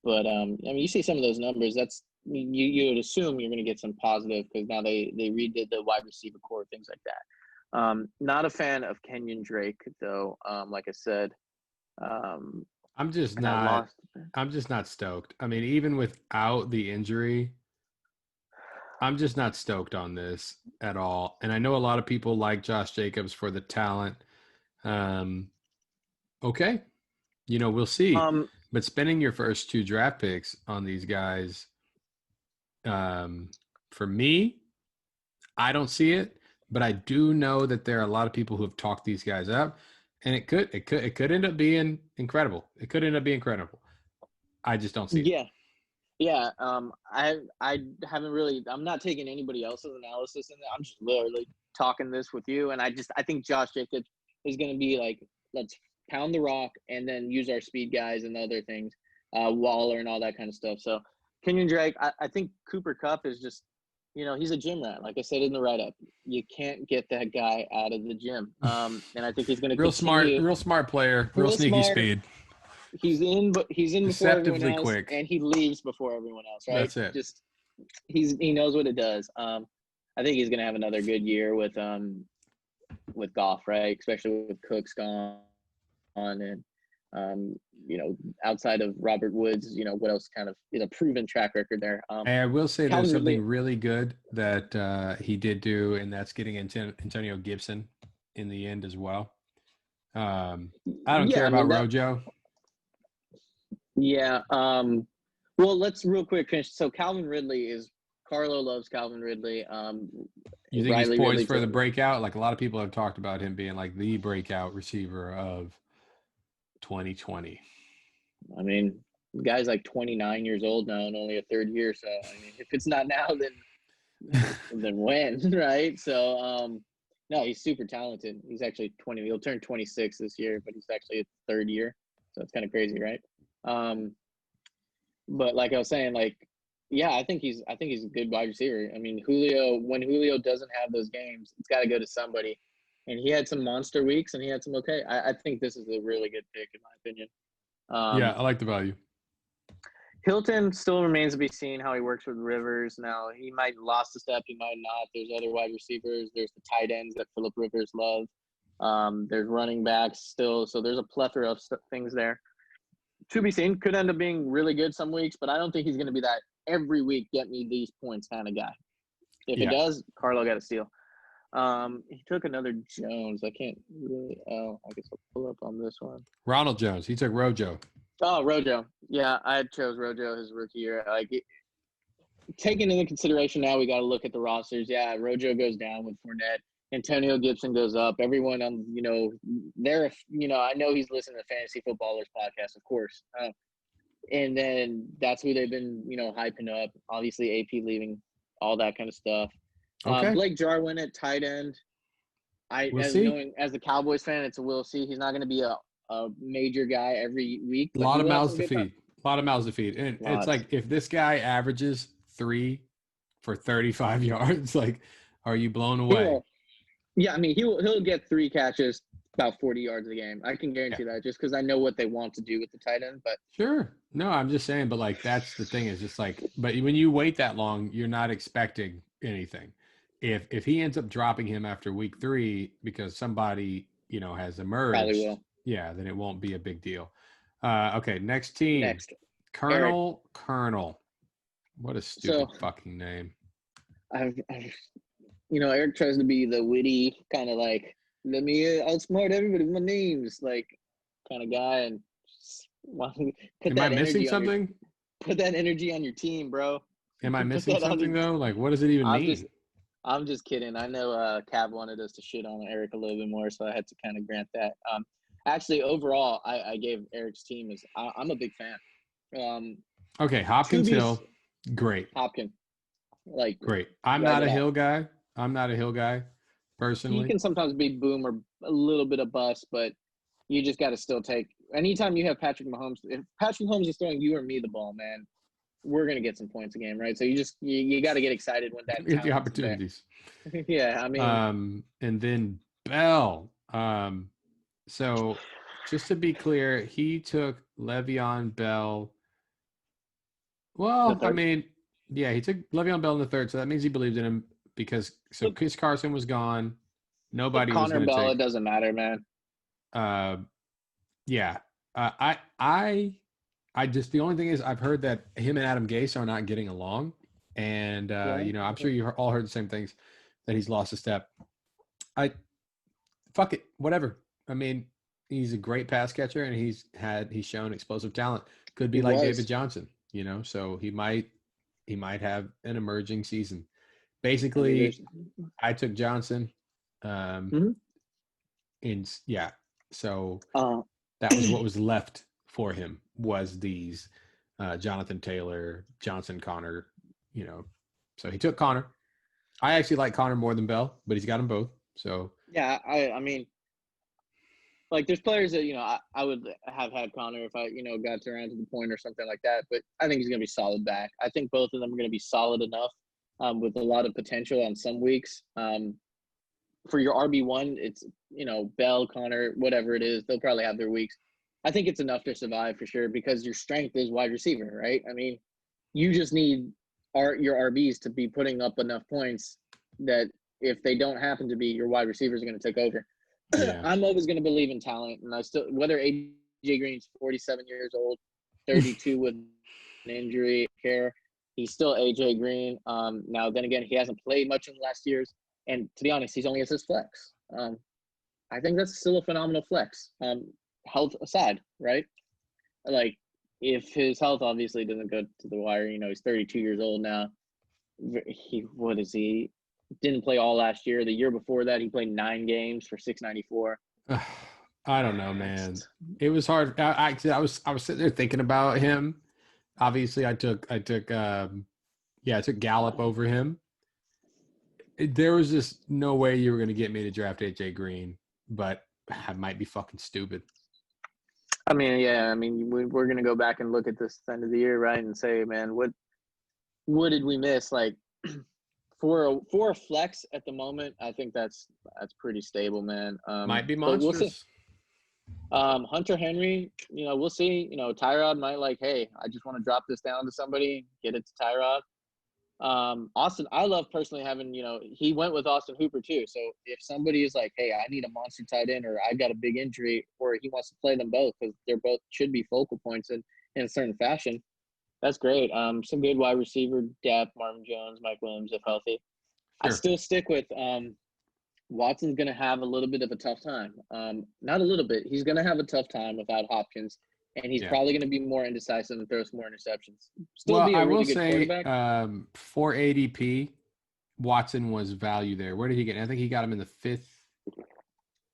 But, you see some of those numbers. That's you would assume you're going to get some positive because now they redid the wide receiver core, things like that. Not a fan of Kenyon Drake, though, like I said. I'm just not stoked. I mean, even without the injury, I'm just not stoked on this at all. And I know a lot of people like Josh Jacobs for the talent. Okay. We'll see. But spending your first 2 draft picks on these guys, for me, I don't see it. But I do know that there are a lot of people who have talked these guys up. And it could end up being incredible. It could end up being incredible. I just don't see it. Yeah. I haven't really. I'm not taking anybody else's analysis in it. I'm just literally talking this with you, and I think Josh Jacobs is going to be like, let's pound the rock and then use our speed guys and other things, Waller and all that kind of stuff. So Kenyon Drake, I think Cooper Kupp is just. He's a gym rat. Like I said in the write-up, you can't get that guy out of the gym. And I think he's going to real smart player, real sneaky speed. He's in before everyone else, quick. and he leaves before everyone else. Right? That's it. Just he knows what it does. I think he's going to have another good year with Goff, right? Especially with Cooks gone, and You know, outside of Robert Woods, you know, what else kind of is a proven track record there? And I will say there's Calvin something Ridley, really good that he did do, and that's getting Antonio Gibson in the end as well. I don't care I about mean, Rojo. yeah. Well, let's real quick finish. So Calvin Ridley is Carlo loves Calvin Ridley. You think he's Riley poised Ridley for took. the breakout? Like a lot of people have talked about him being like the breakout receiver of 2020. I mean, the guy's like 29 years old now and only a third year. So I mean, if it's not now, then when, right? So no, he's super talented. He's actually 20. He'll turn 26 this year, but he's actually a third year. So it's kind of crazy, right? But like I was saying, like, yeah, I think he's a good wide receiver. I mean, when Julio doesn't have those games, it's got to go to somebody. And he had some monster weeks, and he had some okay. I think this is a really good pick in my opinion. Yeah, I like the value. Hilton still remains to be seen how he works with Rivers. Now he might lost a step, he might not. There's other wide receivers. There's the tight ends that Philip Rivers love. There's running backs still, so there's a plethora of things there. To be seen, could end up being really good some weeks, but I don't think he's going to be that every week get me these points kind of guy. If it does, Carlo got a steal. He took another Jones. I can't really. Oh, I guess I'll pull up on this one. Ronald Jones. He took Rojo. Oh, Rojo. Yeah, I chose Rojo his rookie year. Taking into consideration now, we got to look at the rosters. Yeah, Rojo goes down with Fournette. Antonio Gibson goes up. Everyone on, I know he's listening to Fantasy Footballers podcast, of course. And then that's who they've been, hyping up. Obviously, AP leaving, all that kind of stuff. Okay. Blake Jarwin at tight end. As a Cowboys fan, it's a we'll see. He's not going to be a major guy every week. A lot of mouths to feed. And it's like if this guy averages 3 for 35 yards, like, are you blown away? He'll get 3 catches, about 40 yards a game. I can guarantee that just because I know what they want to do with the tight end. But sure, no, I'm just saying. But like that's the thing is just like, but when you wait that long, you're not expecting anything. If he ends up dropping him after week 3 because somebody has emerged, probably will. Yeah, then it won't be a big deal. Okay, next team. Colonel. What a stupid fucking name. Eric tries to be the witty kind of like, let me outsmart everybody with my names, like kind of guy. And am I missing something? Put that energy on your team, bro. Am I missing something though? Like, what does it even mean? I'm just kidding. I know Cav wanted us to shit on Eric a little bit more, so I had to kind of grant that. Actually, overall, I gave Eric's team I'm a big fan. Okay, Hopkins Hill, great. Hopkins, great. I'm not a Hill guy. Personally. He can sometimes be boom or a little bit of bust, but you just got to still take. Anytime you have Patrick Mahomes, if Patrick Mahomes is throwing you or me the ball, man, we're gonna get some points a game, right? So you got to get excited when that get the opportunities. Yeah, I mean, and then Bell. So just to be clear, he took Le'Veon Bell. Well, I mean, yeah, he took Le'Veon Bell in the 3rd, so that means he believed in him because Chris Carson was gone. Nobody was going to take. Connor Bell, it doesn't matter, man. Yeah. I just, the only thing is I've heard that him and Adam Gase are not getting along. And, I'm sure you all heard the same things, that he's lost a step. Fuck it, whatever. I mean, he's a great pass catcher and he's shown explosive talent. Could be like David Johnson, so he might have an emerging season. Basically, I took Johnson. So that was what was left for him was these Jonathan Taylor, Johnson, Connor, so he took Connor. I actually like Connor more than Bell, but he's got them both. So yeah, I mean, like there's players that I would have had Connor if I got around to the point or something like that. But I think he's going to be solid back. I think both of them are going to be solid enough with a lot of potential on some weeks. For your RB1, it's Bell, Connor, whatever it is, they'll probably have their weeks. I think it's enough to survive for sure because your strength is wide receiver, right? I mean, you just need your RBs to be putting up enough points that if they don't happen to be, your wide receivers are going to take over. Yeah. I'm always going to believe in talent, and I still, whether AJ Green's 47 years old, 32 with an injury care. He's still AJ Green. Now, then again, he hasn't played much in the last years. And to be honest, he's only as his flex. I think that's still a phenomenal flex. Health aside, right? Like, if his health obviously doesn't go to the wire, he's 32 years old now. What is he? Didn't play all last year. The year before that, he played 9 games for 694. I don't know, man. It was hard. I was sitting there thinking about him. Obviously, I took Gallup over him. There was just no way you were going to get me to draft AJ Green, but I might be fucking stupid. I mean, yeah. I mean, we're going to go back and look at this end of the year, right, and say, man, what did we miss? Like, for a flex at the moment, I think that's pretty stable, man. Might be monstrous. We'll see. Hunter Henry, we'll see. Tyrod might hey, I just want to drop this down to somebody, get it to Tyrod. Austin, I love personally having, he went with Austin Hooper too. So if somebody is like, hey, I need a monster tight end, or I got a big injury, or he wants to play them both because they're both should be focal points in a certain fashion, that's great. Some good wide receiver depth, Marvin Jones, Mike Williams, if healthy. Sure. I still stick with Watson's going to have a little bit of a tough time. Not a little bit. He's going to have a tough time without Hopkins, and he's probably going to be more indecisive and throw some more interceptions. Still be a really good quarterback. For ADP, Watson was value there. Where did he get? I think he got him in the 5th.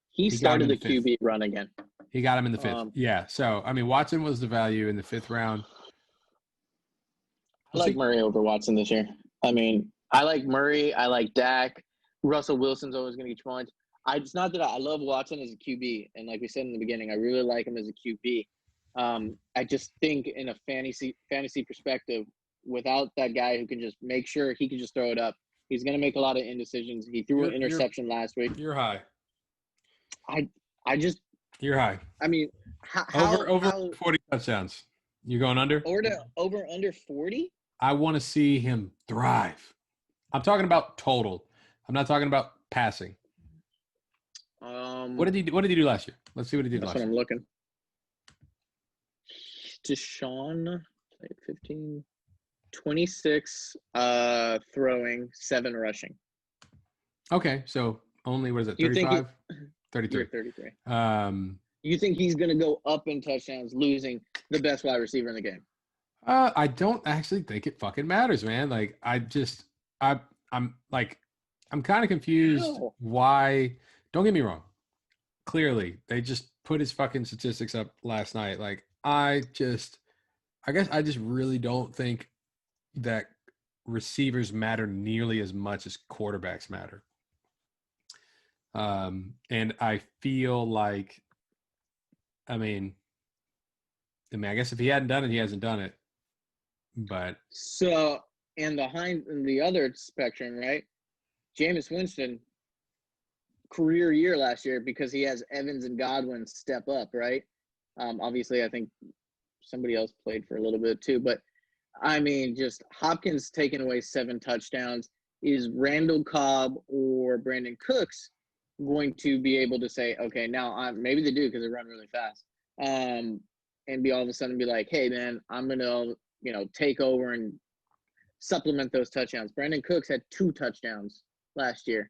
He started the QB run again. He got him in the 5th. Yeah. So, I mean, Watson was the value in the 5th round. I like Murray over Watson this year. I mean, I like Murray. I like Dak. Russell Wilson's always going to get points. It's not that I love Watson as a QB, and like we said in the beginning, I really like him as a QB. I just think in a fantasy perspective, without that guy who can just make sure he can just throw it up, he's going to make a lot of indecisions. He threw an interception last week. You're high. You're high. I mean, over 40 touchdowns. You going under? Over under 40? I want to see him thrive. I'm talking about total. I'm not talking about passing. What did he do last year? Let's see what he did last year. That's what I'm looking. Deshaun, 15, 26 throwing, 7 rushing. Okay, so only, what is it, 35? 33. 33. You think he's going to go up in touchdowns, losing the best wide receiver in the game? I don't actually think it fucking matters, man. Like, I'm kind of confused why. Don't get me wrong. Clearly, they just put his fucking statistics up last night. Like, I guess I just really don't think that receivers matter nearly as much as quarterbacks matter. And I feel like, I guess if he hadn't done it, he hasn't done it. But so, in the other spectrum, right? Jameis Winston, career year last year because he has Evans and Godwin step up, right? Obviously, I think somebody else played for a little bit too. But, I mean, just Hopkins taking away 7 touchdowns. Is Randall Cobb or Brandon Cooks going to be able to say, okay, now maybe they do because they run really fast, and be all of a sudden be like, hey, man, I'm going to, take over and supplement those touchdowns. Brandon Cooks had 2 touchdowns last year.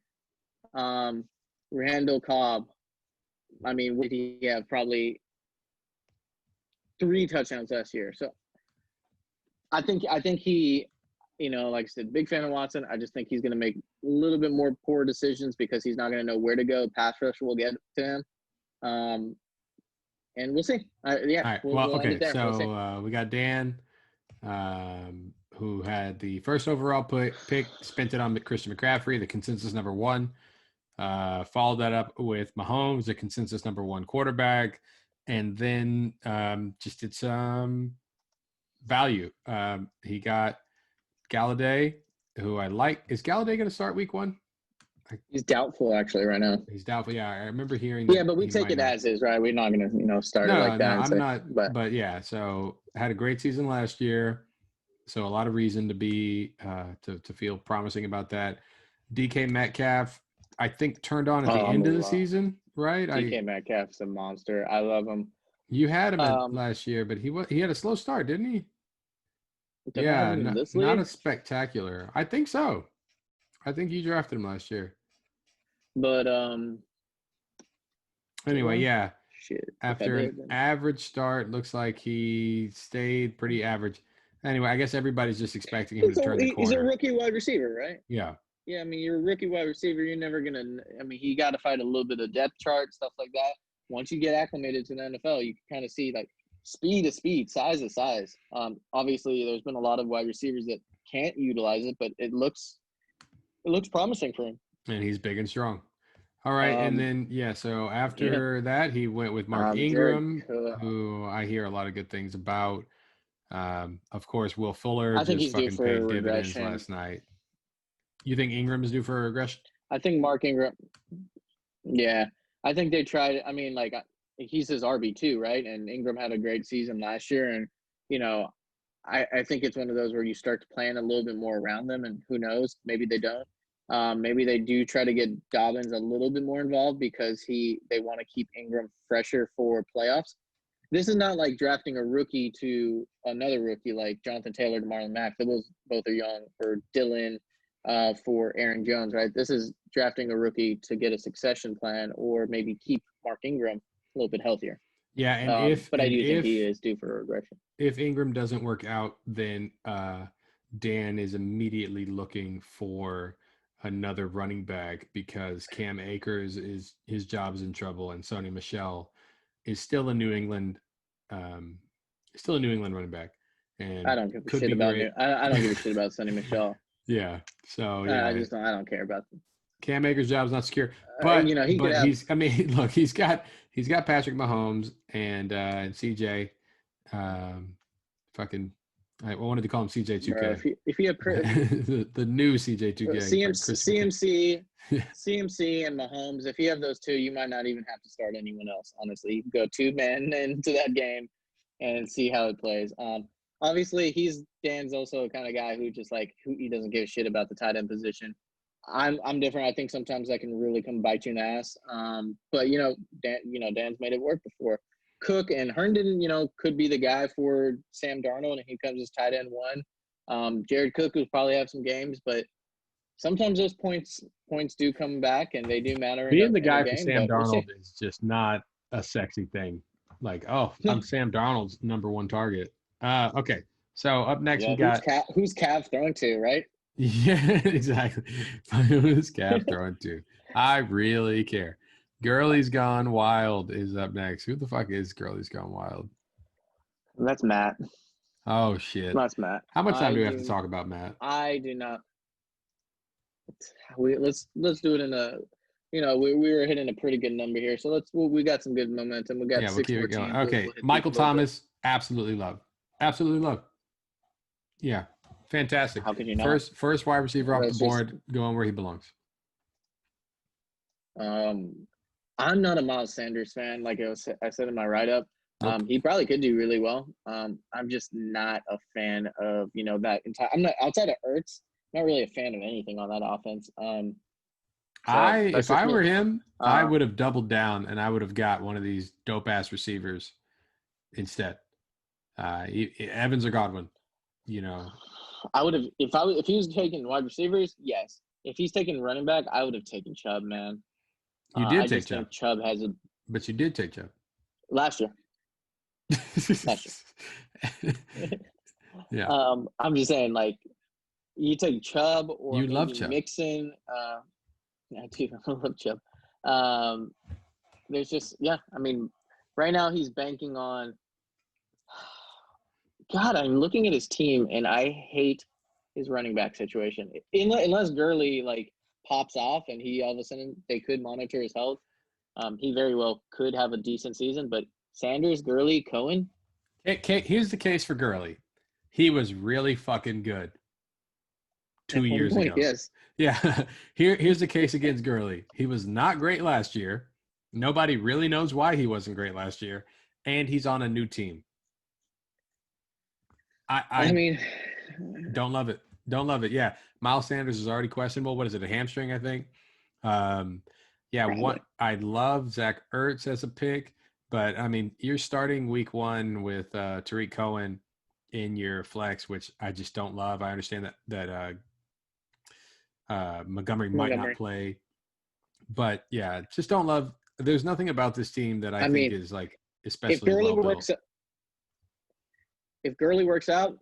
Randall Cobb, what did he have? Probably 3 touchdowns last year. So I think he, like I said, big fan of Watson. I just think he's going to make a little bit more poor decisions because he's not going to know where to go. Pass rush will get to him. And we'll see. Yeah. All right. Well, okay. So we got Dan, who had the first overall pick, spent it on Christian McCaffrey, the consensus number 1. Followed that up with Mahomes, the consensus number 1 quarterback, and then just did some value. He got Galladay, who I like. Is Galladay going to start week 1? He's doubtful, actually, right now. He's doubtful. Yeah, I remember hearing. Yeah, but we take it as is, right? We're not going to, start it like that. No, I'm not. But yeah, so had a great season last year. So a lot of reason to be to feel promising about that. DK Metcalf, I think, turned on at the end of the season, right? DK Metcalf's a monster. I love him. You had him Um, last year, but he had a slow start, didn't he? did I have Yeah, him in this not league? a spectacular. I think so. I think you drafted him last year. But did Anyway, I? yeah. Shit. If I After an did, then average start, looks like he stayed pretty average. Anyway, I guess everybody's just expecting him to turn the he's a corner. rookie wide receiver, right? Yeah. Yeah, I mean, you're a rookie wide receiver. You're never gonna. I mean, he got to fight a little bit of depth chart stuff like that. Once you get acclimated to the NFL, you can kind of see like speed is speed, size is size. Obviously, there's been a lot of wide receivers that can't utilize it, but it looks promising for him. And he's big and strong. All right, and Um, then so yeah, after that, he went with Mark Jared Ingram, Cook. who I hear a lot of good things about. Of course, Will Fuller I think just he's due fucking for a paid dividends regression. last night. You think Ingram is due for a regression? I think Mark Ingram. Yeah, I think they tried. I mean, like he's his RB2, right? And Ingram had a great season last year, and you know, I think it's one of those where you start to plan a little bit more around them, and who knows, maybe they don't. Maybe they do try to get Dobbins a little bit more involved because they want to keep Ingram fresher for playoffs. This is not like drafting a rookie to another rookie like Jonathan Taylor to Marlon Mack. Those both are young, or Dylan for Aaron Jones, right? This is drafting a rookie to get a succession plan or maybe keep Mark Ingram a little bit healthier. Yeah, But I do think he is due for a regression. if Ingram doesn't work out, then Dan is immediately looking for another running back because Cam Akers is his job is in trouble, and Sony Michel is still a New England, running back, and I don't give a could shit be about great. I don't give a shit about Sonny Michel. Yeah. So I yeah, just don't. I don't care about them. Cam Akers' job is not secure, but He could have. he's. I mean, look, he's got Patrick Mahomes and CJ. Fucking, I wanted to call him Bro, CJ2K. if you have the new CJ2K for Christmas. CMC and Mahomes, if you have those two, you might not even have to start anyone else. Honestly, you can go two men into that game and see how it plays. Obviously, Dan's also a kind of guy who just like he doesn't give a shit about the tight end position. I'm different. I think sometimes that can really come bite you in the ass. But Dan's made it work before. Cook and Herndon, could be the guy for Sam Darnold, and he comes as tight end one. Jared Cook will probably have some games, but sometimes those points do come back and they do matter Being the in a guy for game. Sam But we'll see. Darnold is just not a sexy thing. Like, oh, I'm Sam Darnold's number one target. Okay. So up next we got who's Cav throwing to, right? Yeah, exactly. Who's Cap throwing to? I really care. Girlie's Gone Wild is up next. Who the fuck is Girlie's Gone Wild? That's Matt. Oh shit. That's Matt. How much time do we have to talk about Matt? I do not. Let's do it in a. We were hitting a pretty good number here, so we got some good momentum. We got we'll keep it going. Okay, we'll Michael Thomas, absolutely love. Yeah, fantastic. How could you not? First wide receiver off the board, going where he belongs. I'm not a Miles Sanders fan, like I said in my write-up. Nope. He probably could do really well. I'm just not a fan of that entire. I'm not outside of Ertz. Not really a fan of anything on that offense. If I were him, I would have doubled down and I would have got one of these dope ass receivers instead. Evans or Godwin, I would have if he was taking wide receivers, yes. If he's taking running back, I would have taken Chubb, man. You did take Chubb. Think Chubb has a. But you did take Chubb last year. Yeah. I'm just saying, like, you take Chubb or you love Chubb. Mixon. I do love Chubb. There's just I mean, right now he's banking on. God, I'm looking at his team and I hate his running back situation. Unless Gurley like pops off and he all of a sudden they could monitor his health. He very well could have a decent season, but Sanders, Gurley, Cohen. Here's the case for Gurley. He was really fucking good 2 years ago. Yes. Yeah. Here's the case against Gurley. He was not great last year. Nobody really knows why he wasn't great last year. And he's on a new team. I mean, don't love it. Don't love it. Yeah. Miles Sanders is already questionable. What is it? A hamstring, I think. I love Zach Ertz as a pick. But I mean, you're starting week one with Tariq Cohen in your flex, which I just don't love. I understand that Montgomery might not Montgomery. play, but yeah, just don't love. There's nothing about this team that I I think mean, is like if especially Gurley well built. works, if Gurley works out,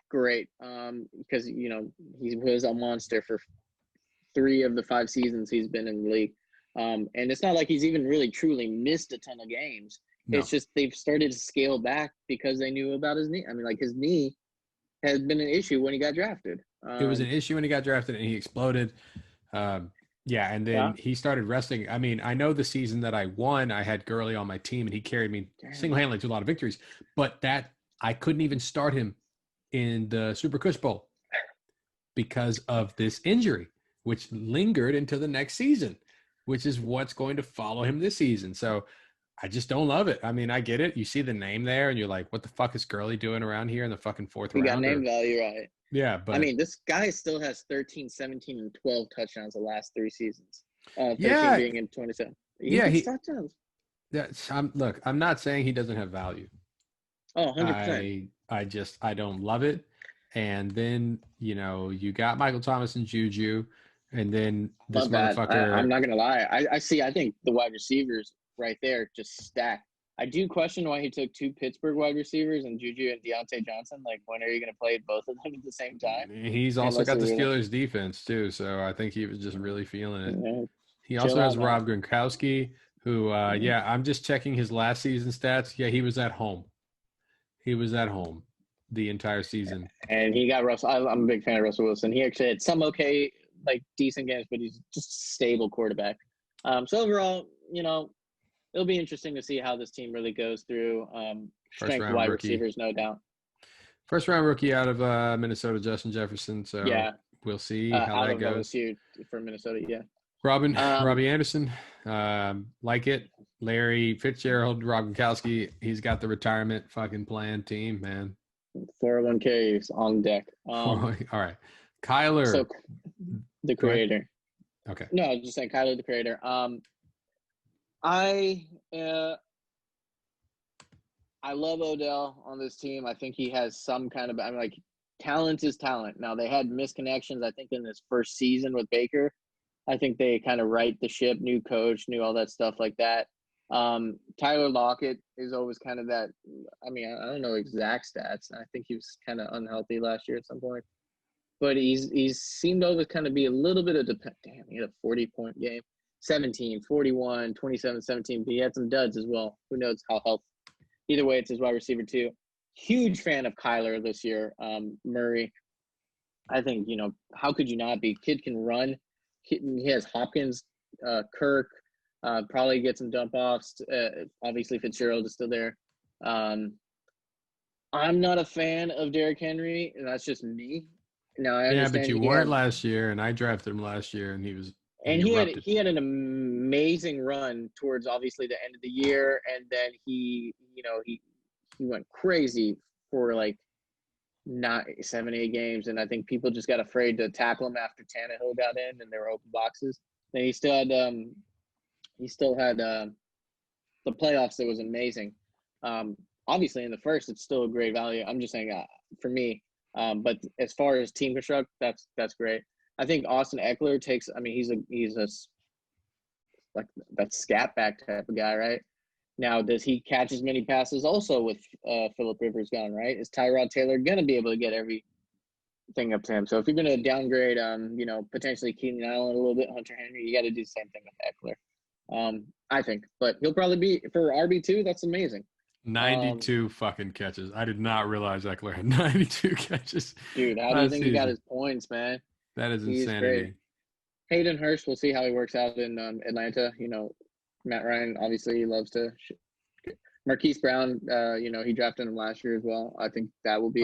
great. Because he was a monster for 3 of the 5 seasons he's been in the league. And it's not like he's even really truly missed a ton of games. No, It's just they've started to scale back because they knew about his knee. I mean, like his knee has been an issue when he got drafted. it was an issue when he got drafted and he exploded. Um, yeah, and Yeah. then he started resting. I mean, I know the season that I won, I had Gurley on my team and he carried me single-handedly to a lot of victories. But that I couldn't even start him in the Super Cush Bowl because of this injury, which lingered into the next season, which is what's going to follow him this season. So I just don't love it. I mean, I get it. You see the name there and you're like, what the fuck is Gurley doing around here in the fucking fourth He got round? name value right. Yeah, I but mean, this guy still has 13, 17, and 12 touchdowns the last 3 seasons. 13 yeah, being in 27. He yeah, gets touchdowns. look, I'm not saying he doesn't have value. Oh, 100%. I don't love it. And then, you got Michael Thomas and Juju, and then this Love that. motherfucker. I'm not going to lie. I think the wide receivers right there just stack. I do question why he took 2 Pittsburgh wide receivers and Juju and Deontay Johnson. Like, when are you going to play both of them at the same time? He's also Unless got the they're really- Steelers defense too, so I think he was just really feeling it. Yeah, He chill also has out, man. Rob Gronkowski, who, I'm just checking his last season stats. Yeah, he was at home. He was at home the entire season. And he got Russell. I'm a big fan of Russell Wilson. He actually had some decent games, but he's just a stable quarterback. So overall, it'll be interesting to see how this team really goes through. Strength wide receivers, no doubt. First round rookie out of Minnesota, Justin Jefferson. So yeah, we'll see how that goes. LSU for Minnesota, yeah. Robbie Anderson, like it. Larry Fitzgerald, Rob Gronkowski. He's got the retirement fucking plan team, man. 401ks on deck. All right, Kyler. So the creator. Okay. No, I was just saying Kyler the creator. I love Odell on this team. I think he has some kind of talent is talent. Now they had misconnections, I think, in this first season with Baker. I think they kind of right the ship, new coach, new all that stuff like that. Tyler Lockett is always kind of that. I mean, I don't know exact stats. I think he was kind of unhealthy last year at some point, but he's seemed to always kind of be a little bit of damn. He had a 40-point game, 17, 41, 27, 17. But he had some duds as well. Who knows how healthy? Either way, it's his wide receiver too. Huge fan of Kyler this year. Murray. I think how could you not be? Kid can run. He has Hopkins, Kirk. Probably get some dump offs. Obviously, Fitzgerald is still there. I'm not a fan of Derrick Henry, and that's just me. Now I understand. Yeah, but you weren't last year, and I drafted him last year, and he was. And he had an amazing run towards obviously the end of the year, and then he went crazy for like 7, 8 games, and I think people just got afraid to tackle him after Tannehill got in, and there were open boxes. Then he still had the playoffs that was amazing. Obviously, in the first, it's still a great value. I'm just saying for me. But as far as team construct, that's great. I think Austin Eckler takes. I mean, he's a like that scat back type of guy, right? Now, does he catch as many passes also with Phillip Rivers gone, right? Is Tyrod Taylor going to be able to get everything up to him? So if you're going to downgrade, potentially Keenan Allen a little bit, Hunter Henry, you got to do the same thing with Eckler, I think. But he'll probably be, for RB2, that's amazing. 92 fucking catches. I did not realize Eckler had 92 catches. Dude, how do you think he got his points, man? That is insanity. Hayden Hurst, we'll see how he works out in Atlanta. Matt Ryan, obviously, he loves to. Marquise Brown, he drafted him last year as well. I think that will be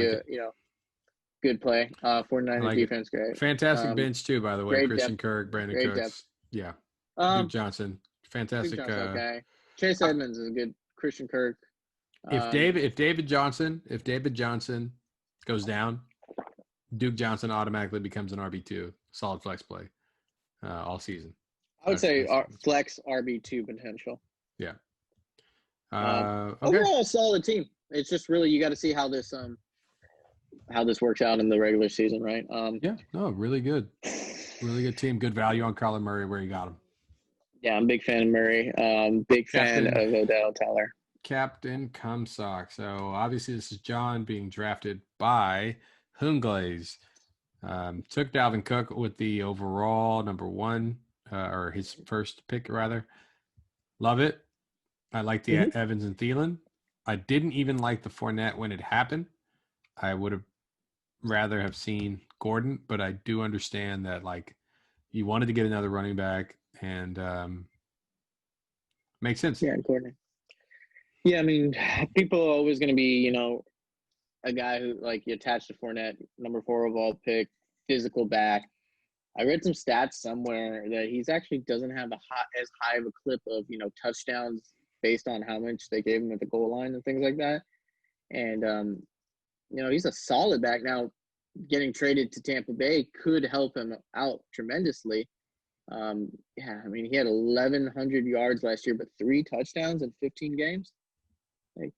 good play. 49ers defense, great. Fantastic bench, too, by the way. Christian Kirk, Brandon Cooks. Depth. Yeah. Duke Johnson. Fantastic. Duke Johnson, okay. Chase Edmonds is a good. Christian Kirk. If David Johnson goes down, Duke Johnson automatically becomes an RB2, solid flex play all season. I would say flex RB2 potential. Yeah. Okay. Overall, a solid team. It's just really you got to see how this works out in the regular season, right? Yeah, no, really good team. Good value on Kyler Murray where you got him. Yeah, I'm a big fan of Murray. Big fan of Odell Tyler. Captain Cumsock. So obviously this is John being drafted by Hunglaze. Took Dalvin Cook with the overall number 1, or his first pick rather. Love it. I like the Evans and Thielen. I didn't even like the Fournette when it happened. I would have rather have seen Gordon, but I do understand that like you wanted to get another running back and makes sense. Yeah, Gordon. Yeah, I mean, people are always going to be, a guy who like you attach to Fournette, number 4 overall pick, physical back. I read some stats somewhere that he's actually doesn't have as high of a clip of touchdowns based on how much they gave him at the goal line and things like that. And he's a solid back now. Getting traded to Tampa Bay could help him out tremendously. Yeah, I mean he had 1,100 yards last year, but 3 touchdowns in 15 games. Like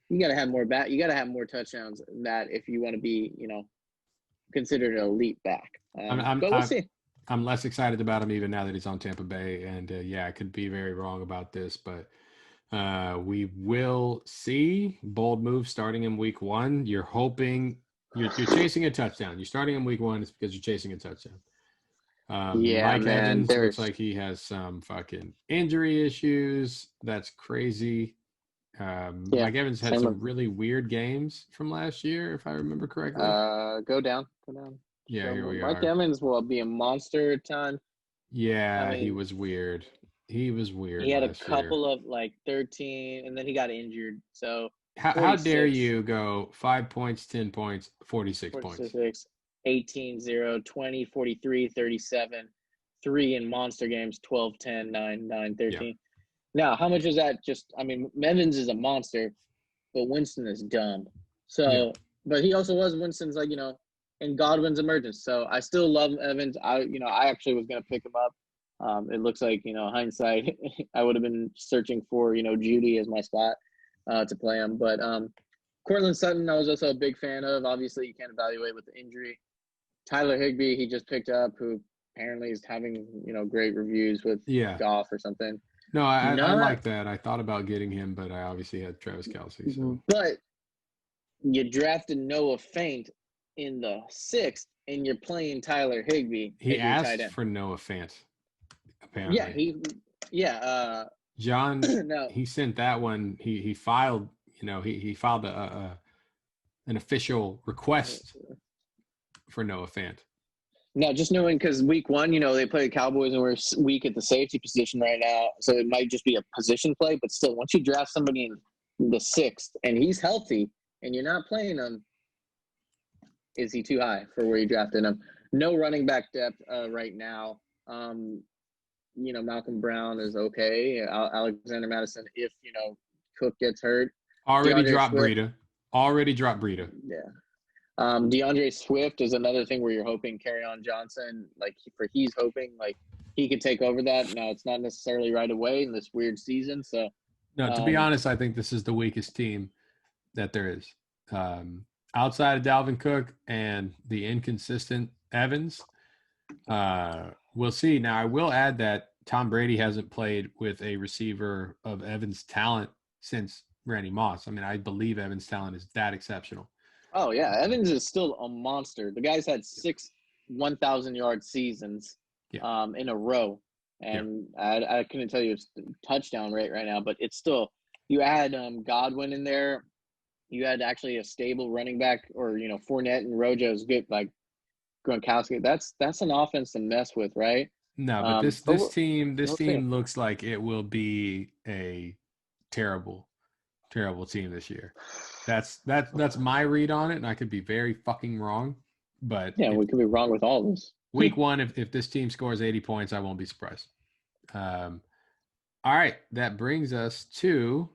you got to have more you got to have more touchdowns than that if you want to be considered an elite back. But we'll see. I'm less excited about him even now that he's on Tampa Bay, and yeah, I could be very wrong about this, but we will see. Bold move starting in week 1. You're hoping you're chasing a touchdown. You're starting in week 1. It's because you're chasing a touchdown. Mike Evans looks like he has some fucking injury issues. That's crazy. Mike Evans had some really weird games from last year, if I remember correctly. Go down. Yeah, so here we Mike are. Evans will be a monster a ton. Yeah, I mean, he was weird. He had a couple of like 13, and then he got injured. So how dare you go 5 points, 10 points, 46 points. 18, 0, 20, 43, 37, 3 in monster games, 12, 10, 9, 9, 13. Yeah. Now, how much is that? Evans is a monster, but Winston is dumb. So, but he also was Winston's in Godwin's emergence. So I still love Evans. I actually was going to pick him up. It looks like, hindsight, I would have been searching for, Judy as my spot to play him. But Courtland Sutton, I was also a big fan of. Obviously, you can't evaluate with the injury. Tyler Higbee, he just picked up, who apparently is having, great reviews with Goff or something. No, I like that. I thought about getting him, but I obviously had Travis Kelce. So. But you drafted Noah Fant in the 6th, and you're playing Tyler Higbee. He asked for Noah Fant, apparently. Yeah, John, no. He sent that one. He filed, he filed an official request for Noah Fant. No, just knowing because week 1, they play the Cowboys and we're weak at the safety position right now. So it might just be a position play, but still, once you draft somebody in the 6th and he's healthy and you're not playing him, is he too high for where you drafted him? No running back depth right now. Malcolm Brown is okay. Alexander Madison, if, Cook gets hurt. Already dropped Breida. Yeah. DeAndre Swift is another thing where you're hoping Kerryon Johnson, he's hoping he could take over that. Now it's not necessarily right away in this weird season. So no, to be honest, I think this is the weakest team that there is. Outside of Dalvin Cook and the inconsistent Evans, we'll see. Now I will add that Tom Brady hasn't played with a receiver of Evans' talent since Randy Moss. I mean, I believe Evans' talent is that exceptional. Oh, yeah. Evans is still a monster. The guy's had 6 1,000-yard seasons in a row. And I couldn't tell you his touchdown rate right now, but it's still – you add Godwin in there. You had actually a stable running back or, Fournette and Rojo is good, like Gronkowski. That's an offense to mess with, right? No, but this team looks like it will be a terrible team this year. That's my read on it, and I could be very fucking wrong. But we could be wrong with all this. Week 1, if this team scores 80 points, I won't be surprised. All right, that brings us to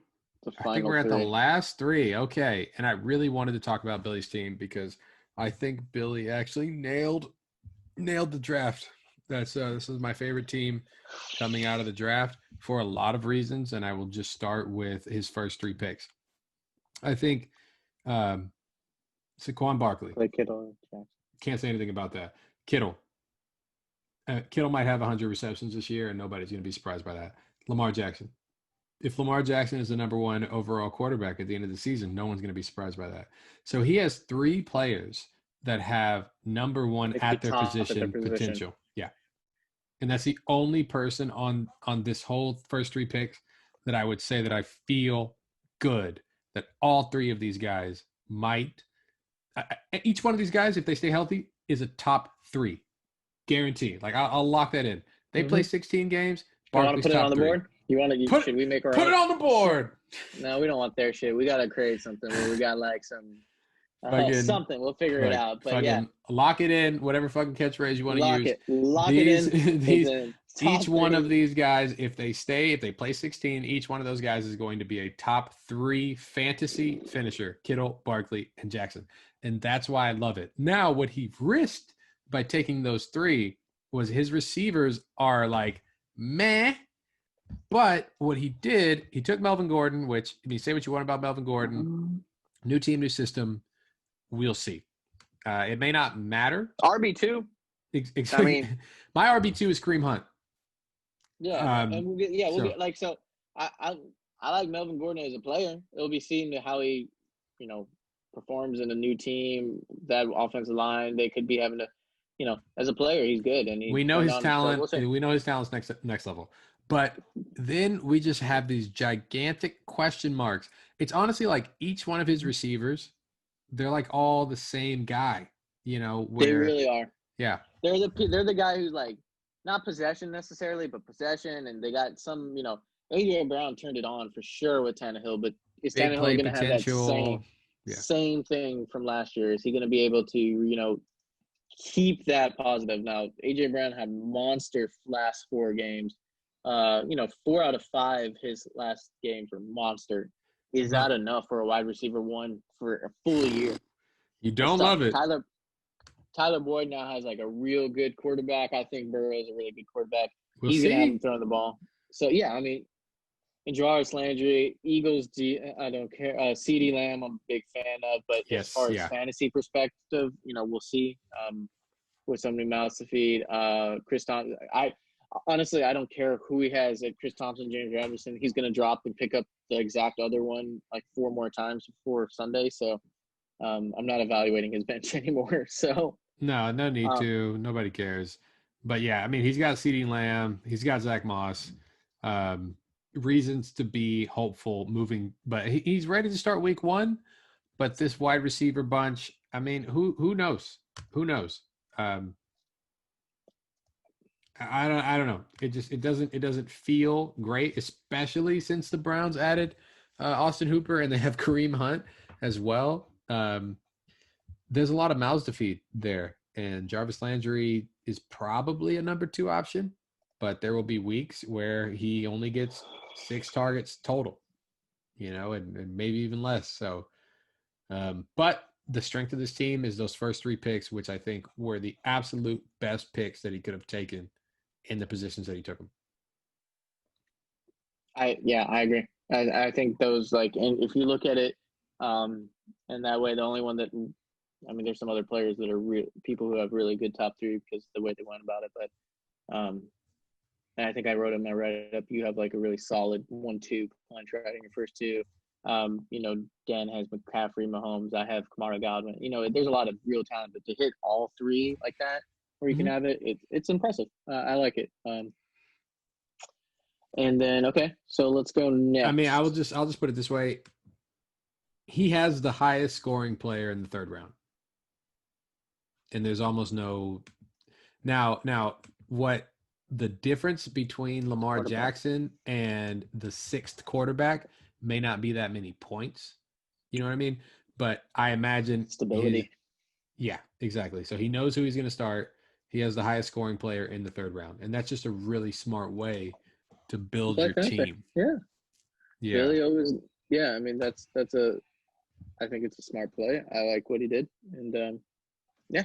I think we're at the last 3. Okay, and I really wanted to talk about Billy's team because I think Billy actually nailed the draft. This is my favorite team coming out of the draft for a lot of reasons, and I will just start with his first 3 picks. I think um, Saquon Barkley. Like Kittle. Yeah. Can't say anything about that. Kittle. Kittle might have 100 receptions this year, and nobody's going to be surprised by that. Lamar Jackson. If Lamar Jackson is the number 1 overall quarterback at the end of the season, no one's going to be surprised by that. So he has 3 players that have number 1 Like at the their top at position their position. potential. Yeah. And that's the only person on this whole first 3 picks that I would say that I feel good that all 3 of these guys might each one of these guys, if they stay healthy, is a top 3. Guaranteed. Like I'll lock that in. They play 16 games. You want to Barkley's put it on top the 3. board? You want to? Should we make our Put own? it on the board? No, we don't want their shit. We gotta create something where we got like some Fucking, something. We'll figure it out. But yeah, lock it in. Whatever fucking catchphrase you want to use. Lock it in. Each one of these guys, if they play 16, each one of those guys is going to be a top 3 fantasy finisher: Kittle, Barkley, and Jackson. And that's why I love it. Now, what he risked by taking those 3 was his receivers are like meh. But what he did, he took Melvin Gordon, which, I mean, say what you want about Melvin Gordon, new team, new system. We'll see. It may not matter. RB2. I mean, my RB2 is Kareem Hunt. Yeah, and we'll get like so. I like Melvin Gordon as a player. It'll be seen how he, performs in a new team. That offensive line, they could be having to, as a player, he's good, and we know his talent. We know his talent's next level. But then we just have these gigantic question marks. It's honestly like each one of his receivers, they're like all the same guy. They really are. Yeah, they're the guy who's like not possession necessarily, but possession, and they got some. AJ Brown turned it on for sure with Tannehill, but is Tannehill going to have that same thing from last year? Is he going to be able to keep that positive? Now AJ Brown had monster last 4 games. 4 out of 5 his last game for monster. Is that enough for a wide receiver 1 for a full year? You don't love it. Tyler Boyd now has like a real good quarterback. I think Burrow is a really good quarterback. He's see. Gonna have him throwing the ball. So yeah, I mean, and Jarvis Landry, Eagles. I don't care. CeeDee Lamb, I'm a big fan of. But as far as fantasy perspective, we'll see. With so many mouths to feed, Chris Thompson. Honestly, I don't care who he has at Chris Thompson, James Robinson. He's going to drop and pick up the exact other one like 4 more times before Sunday. So I'm not evaluating his bench anymore. So no need to. Nobody cares. But yeah, I mean, he's got CeeDee Lamb. He's got Zach Moss. Reasons to be hopeful moving. But he's ready to start week 1. But this wide receiver bunch, I mean, who knows? Who knows? I don't know. It doesn't feel great, especially since the Browns added Austin Hooper and they have Kareem Hunt as well. There's a lot of mouths to feed there, and Jarvis Landry is probably a number 2 option, but there will be weeks where he only gets 6 targets total, and maybe even less. So, but the strength of this team is those first 3 picks, which I think were the absolute best picks that he could have taken in the positions that he took them. I agree. I think those, like, and if you look at it in that way, the only one that, I mean, there's some other players that are people who have really good top 3 because of the way they went about it. But and I think I wrote in my write-up, you have like a really solid 1-2 punch right in your first 2. Dan has McCaffrey, Mahomes. I have Kamara Godwin. There's a lot of real talent, but to hit all 3 like that, where you can have it's impressive. I like it. And then so let's go next. I mean, I'll just put it this way: he has the highest scoring player in the 3rd round, and there's almost no. Now, what the difference between Lamar Jackson and the 6th quarterback may not be that many points. You know what I mean? But I imagine stability. Yeah, exactly. So he knows who he's going to start. He has the highest scoring player in the 3rd round, and that's just a really smart way to build your team. Yeah. Really always. Yeah, I mean that's I think it's a smart play. I like what he did, and yeah.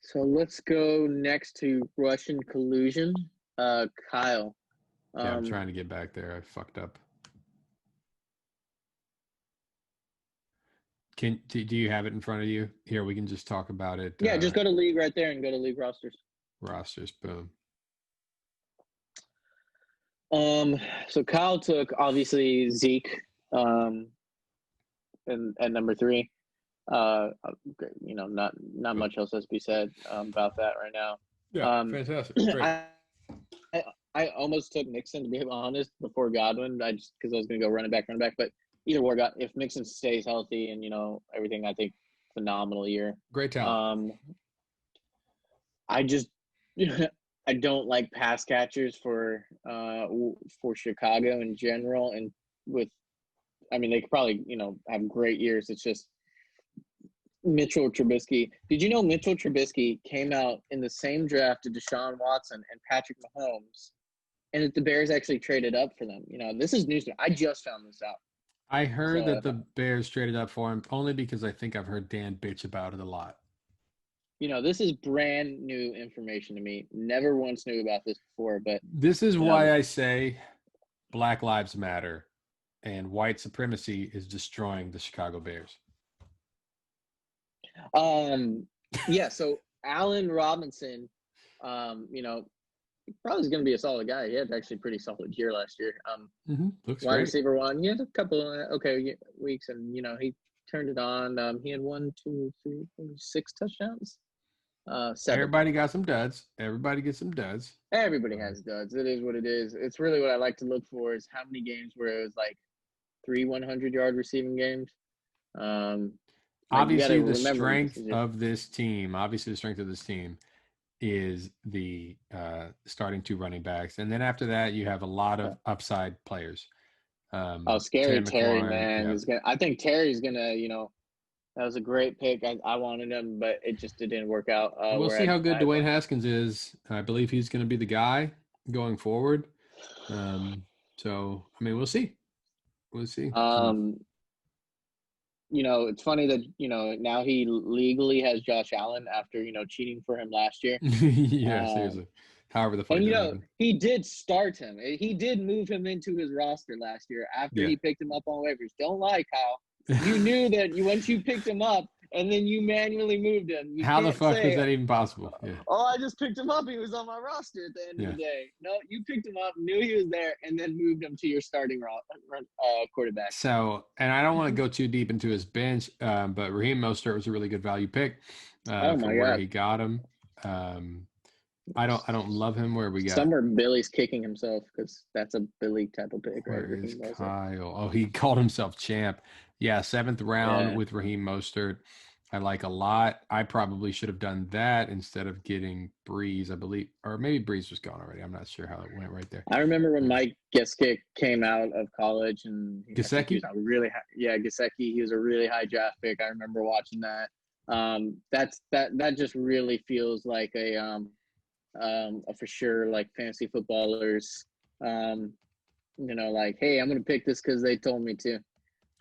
So let's go next to Russian collusion. Kyle. Yeah, I'm trying to get back there. I fucked up. Do you have it in front of you? Here, we can just talk about it. Yeah, just go to league right there and go to league rosters. Rosters, boom. So Kyle took obviously Zeke, and at number 3. Not much else has to be said about that right now. Yeah, fantastic. Great. I almost took Mixon, to be honest, before Godwin. Because I was going to go running back. But either way, if Mixon stays healthy and everything, I think phenomenal year. Great talent. I just I don't like pass catchers for Chicago in general, and they could probably have great years. It's just Mitchell Trubisky. Did you know Mitchell Trubisky came out in the same draft to Deshaun Watson and Patrick Mahomes, and that the Bears actually traded up for them? This is news. I just found this out. I heard that the Bears traded up for him only because I think I've heard Dan bitch about it a lot. This is brand new information to me. Never once knew about this before, but this is why I say Black Lives Matter and white supremacy is destroying the Chicago Bears. Yeah, so Allen Robinson, probably is going to be a solid guy. He had actually a pretty solid year last year. Looks wide great. receiver 1. He had a couple okay weeks, and he turned it on. He had 1, 2, 3, 4, 6 touchdowns. 7. Everybody got some duds. Everybody gets some duds. Everybody has duds. It is what it is. It's really what I like to look for is how many games where it was like 3 100-yard receiving games. Obviously, the strength of this team is the starting 2 running backs. And then after that, you have a lot of upside players. Scary Terry, man. Yeah. I think Terry's going to, that was a great pick. I wanted him, but it didn't work out. We'll see how good Dwayne Haskins is. I believe he's going to be the guy going forward. So, we'll see. We'll see. It's funny that, now he legally has Josh Allen after, cheating for him last year. Yeah, seriously. However the fuck. And, he did start him. He did move him into his roster last year after he picked him up on waivers. Don't lie, Kyle. You knew that once you picked him up and then you manually moved him. How the fuck was that even possible? Yeah. Oh, I just picked him up. He was on my roster at the end of the day. No, you picked him up, knew he was there, and then moved him to your starting quarterback. So, and I don't want to go too deep into his bench, but Raheem Mostert was a really good value pick for where he got him. I don't love him where we got. Somewhere Billy's kicking himself because that's a Billy type of pick, right? Where is Kyle? Oh, he called himself champ. Yeah, 7th round with Raheem Mostert. I like a lot. I probably should have done that instead of getting Breeze, I believe. Or maybe Breeze was gone already. I'm not sure how it went right there. I remember when Mike Gesicki came out of college and Gesicki? Gesicki. He was a really high draft pick. I remember watching that. That just really feels like a for sure, like fantasy footballers, like, hey, I'm going to pick this because they told me to.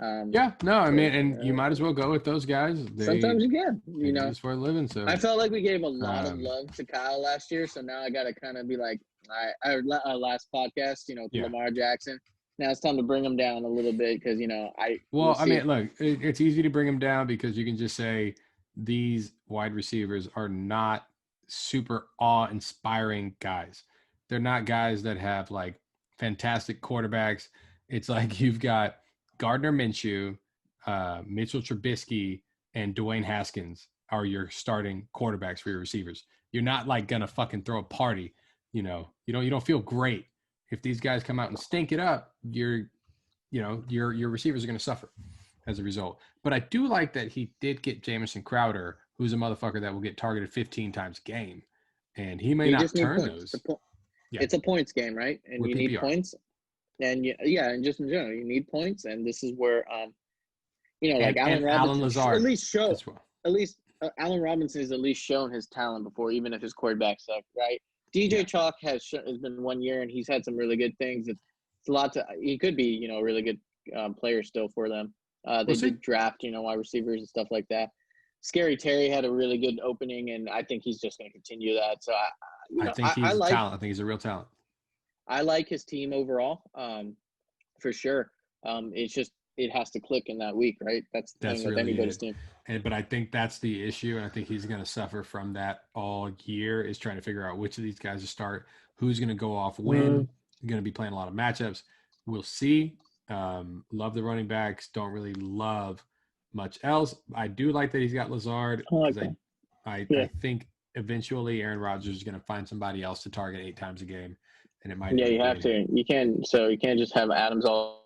You might as well go with those guys. Sometimes you can, Just for a living. So I felt like we gave a lot of love to Kyle last year, so now I got to kind of be like, our last podcast, Lamar Jackson. Now it's time to bring him down a little bit because look, it's easy to bring him down because you can just say these wide receivers are not super awe-inspiring guys. They're not guys that have like fantastic quarterbacks. It's like you've got Gardner Minshew, Mitchell Trubisky, and Dwayne Haskins are your starting quarterbacks for your receivers. You're not like gonna fucking throw a party. You don't feel great if these guys come out and stink it up. Your receivers are gonna suffer as a result. But I do like that he did get Jamison Crowder, who's a motherfucker that will get targeted 15 times a game, and he may not turn those. It's a points game, right? And you need points. And and just in general, you need points, and this is where, Allen Robinson at least Allen Robinson has at least shown his talent before, even if his quarterback sucked, right? DJ Chalk has been 1 year, and he's had some really good things. It's a lot he could be, a really good player still for them. They did draft, wide receivers and stuff like that. Scary Terry had a really good opening, and I think he's just going to continue that. So I think he's a talent. I think he's a real talent. I like his team overall, for sure. It's just it has to click in that week, right? That's the thing with really anybody's team. But I think that's the issue, and I think he's going to suffer from that all year. Is trying to figure out which of these guys to start, who's going to go off when. Going to be playing a lot of matchups. We'll see. Love the running backs. Don't really love much else. I do like that he's got Lazard because I think eventually Aaron Rodgers is going to find somebody else to target 8 times a game, and it might. Yeah, you have to. You can't. So you can't just have Adams all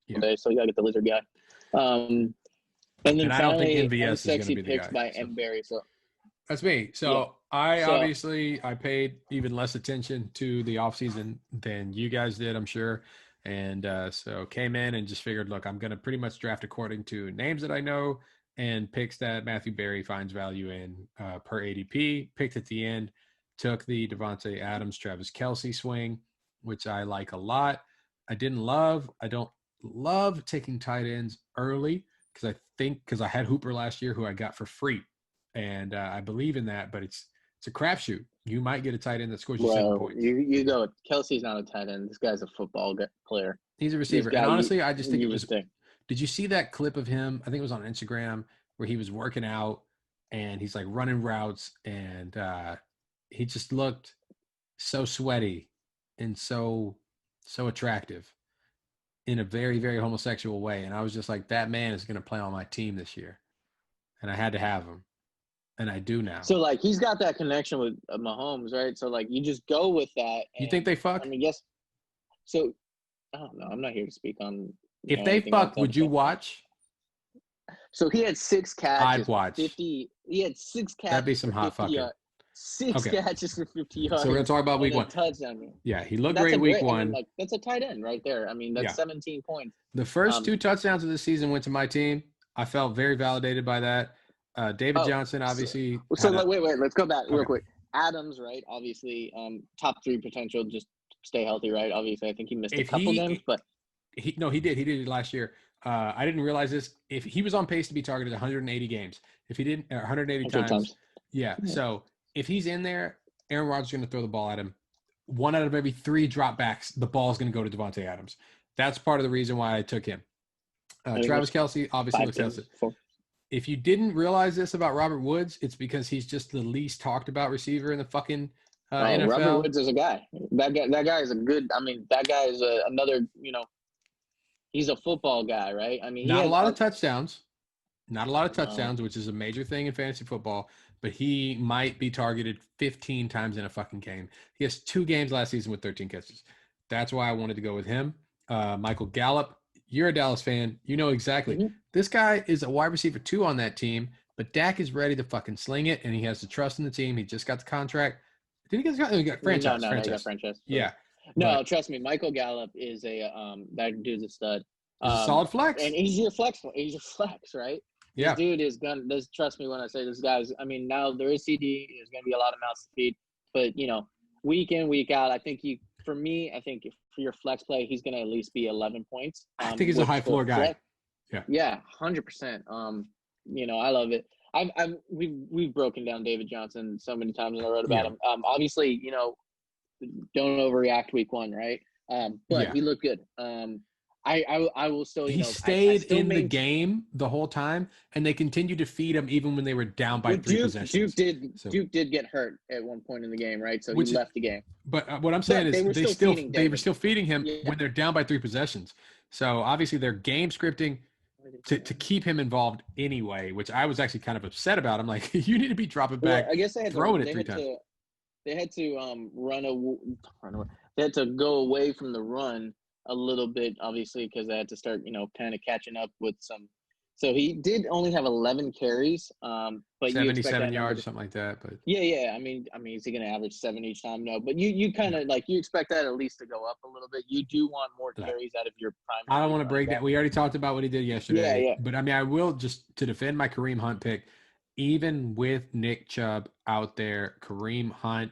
day. So you got to get the lizard guy. And then I don't think finally, MVS is going to be the picks guy. by M. Berry. So that's me. So I obviously I paid even less attention to the offseason than you guys did, I'm sure. And so came in and just figured, look, I'm going to pretty much draft according to names that I know and picks that Matthew Berry finds value in per ADP. Picked at the end, took the Davante Adams, Travis Kelce swing, which I like a lot. I don't love taking tight ends early because I had Hooper last year who I got for free. And I believe in that, but it's a crapshoot. You might get a tight end that scores you 7 points. You go. Kelce's not a tight end. This guy's a football player. He's a receiver. And honestly, I just think it was. Did you see that clip of him? I think it was on Instagram where he was working out and he's like running routes and he just looked so sweaty and so attractive in a very, very homosexual way. And I was just like, that man is going to play on my team this year. And I had to have him. And I do now. So, like, he's got that connection with Mahomes, right? So, like, you just go with that. You think they fuck? I mean, yes. So, I don't know. I'm not here to speak on. If they fucked, would you watch? So, he had 6 catches. I'd watch. 50. He had 6 catches. That'd be some hot fucking. 6 catches for 50 yards. So, we're going to talk about week 1. Touchdown. Yeah, he looked great week 1. I mean, like, that's a tight end right there. I mean, that's 17 points. The first 2 touchdowns of the season went to my team. I felt very validated by that. David Johnson, obviously. So wait, let's go back real quick. Adams, right? Obviously, top 3 potential. Just stay healthy, right? Obviously, I think he missed a couple games, but he did. He did it last year. I didn't realize this. If he was on pace to be targeted 180 games, if he didn't 180 times. Yeah. So if he's in there, Aaron Rodgers is going to throw the ball at him. 1 out of every 3 dropbacks, the ball is going to go to Davante Adams. That's part of the reason why I took him. Travis Kelce obviously looks healthy. If you didn't realize this about Robert Woods, it's because he's just the least talked about receiver in the fucking NFL. Robert Woods is a guy. That guy is a good. I mean, that guy is another. He's a football guy, right? I mean, not a lot of touchdowns, which is a major thing in fantasy football. But he might be targeted 15 times in a fucking game. He has 2 games last season with 13 catches. That's why I wanted to go with him. Michael Gallup. You're a Dallas fan. You know exactly. Mm-hmm. This guy is a wide receiver 2 on that team, but Dak is ready to fucking sling it, and he has the trust in the team. He just got the contract. Did he get franchise? No, he got franchise. Yeah. No, trust me. Michael Gallup is that dude's a stud. He's a solid flex. And he's your flex, right? Yeah. This dude is going to – trust me when I say this guy's – I mean, now there is CD. There's going to be a lot of mouths to feed. But, week in, week out, I think for for your flex play, he's going to at least be 11 points. I think he's a high floor guy. Yeah, 100%. I love it. We've broken down David Johnson so many times and I wrote about him. Obviously, don't overreact week 1, right? But he looked good. I will still. He stayed in the game the whole time, and they continued to feed him even when they were down by 3 possessions. Duke did get hurt at one point in the game, right? So he left the game. But what I'm saying is they were still feeding him when they're down by 3 possessions. So obviously they're game scripting to keep him involved anyway, which I was actually kind of upset about. I'm like, you need to be dropping back. I guess they had throwing it 3 times. They had to run away. They had to go away from the run a little bit, obviously, because they had to start, kind of catching up with some. So he did only have 11 carries, but 77 yards, something like that. But yeah. I mean, is he going to average 7 each time? No, but you kind of you expect that at least to go up a little bit. You do want more carries out of your primary. I don't want to break that. We already talked about what he did yesterday. Yeah. But I mean, I will just to defend my Kareem Hunt pick, even with Nick Chubb out there, Kareem Hunt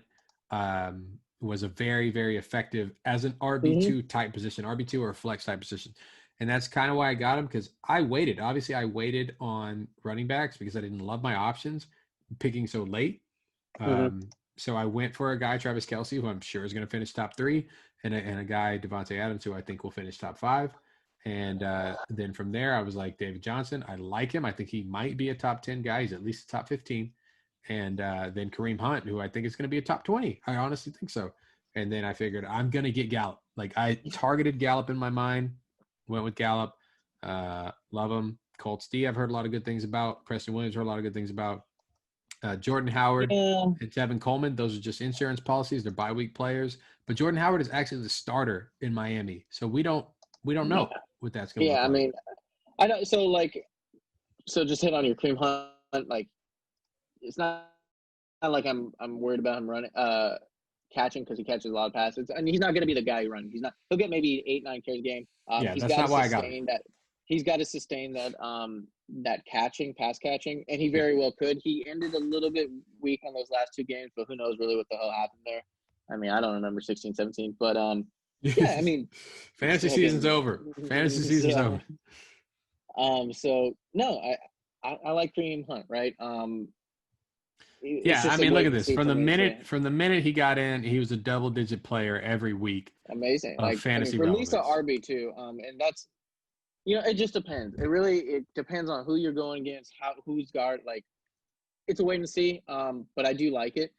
was a very, very effective as an RB2 type position, RB2 or a flex type position. And that's kind of why I got him, because I waited. Obviously, I waited on running backs because I didn't love my options picking so late. Mm-hmm. So I went for a guy, Travis Kelce, who I'm sure is going to finish top 3, and a guy, Devontae Adams, who I think will finish top 5. And then from there, I was like, David Johnson, I like him. I think he might be a top 10 guy. He's at least a top 15. And then Kareem Hunt, who I think is going to be a top 20. I honestly think so. And then I figured I'm going to get Gallup. Like, I targeted Gallup in my mind, went with Gallup. Love him. Colts D, I've heard a lot of good things about. Preston Williams, heard a lot of good things about. Jordan Howard Yeah. and Tevin Coleman, those are just insurance policies. They're bye-week players. But Jordan Howard is actually the starter in Miami. So we don't know what that's going to look Yeah, I like. mean, I don't. So just hit on your Kareem Hunt. Like, it's not like I'm worried about him running, catching, because he catches a lot of passes. I mean, he's not going to be the guy who runs. He's not. He'll get maybe 8-9 carries a game. Yeah, He's that's got not to why I got him. sustain that. He's got to sustain that that pass catching, and he very well could. He ended a little bit weak on those last 2 games, but who knows really what the hell happened there. I mean, I don't remember 16, 17, but yeah, I mean, fantasy season's over. Fantasy season's over. So no, I like Kareem Hunt, right? Yeah, I mean, look at this. From the minute he got in, he was a double-digit player every week. Amazing, like fantasy for Lisa relevance. RB2, and that's, it just depends. It depends on who you're going against, who's guard. Like, it's a wait and see. But I do like it.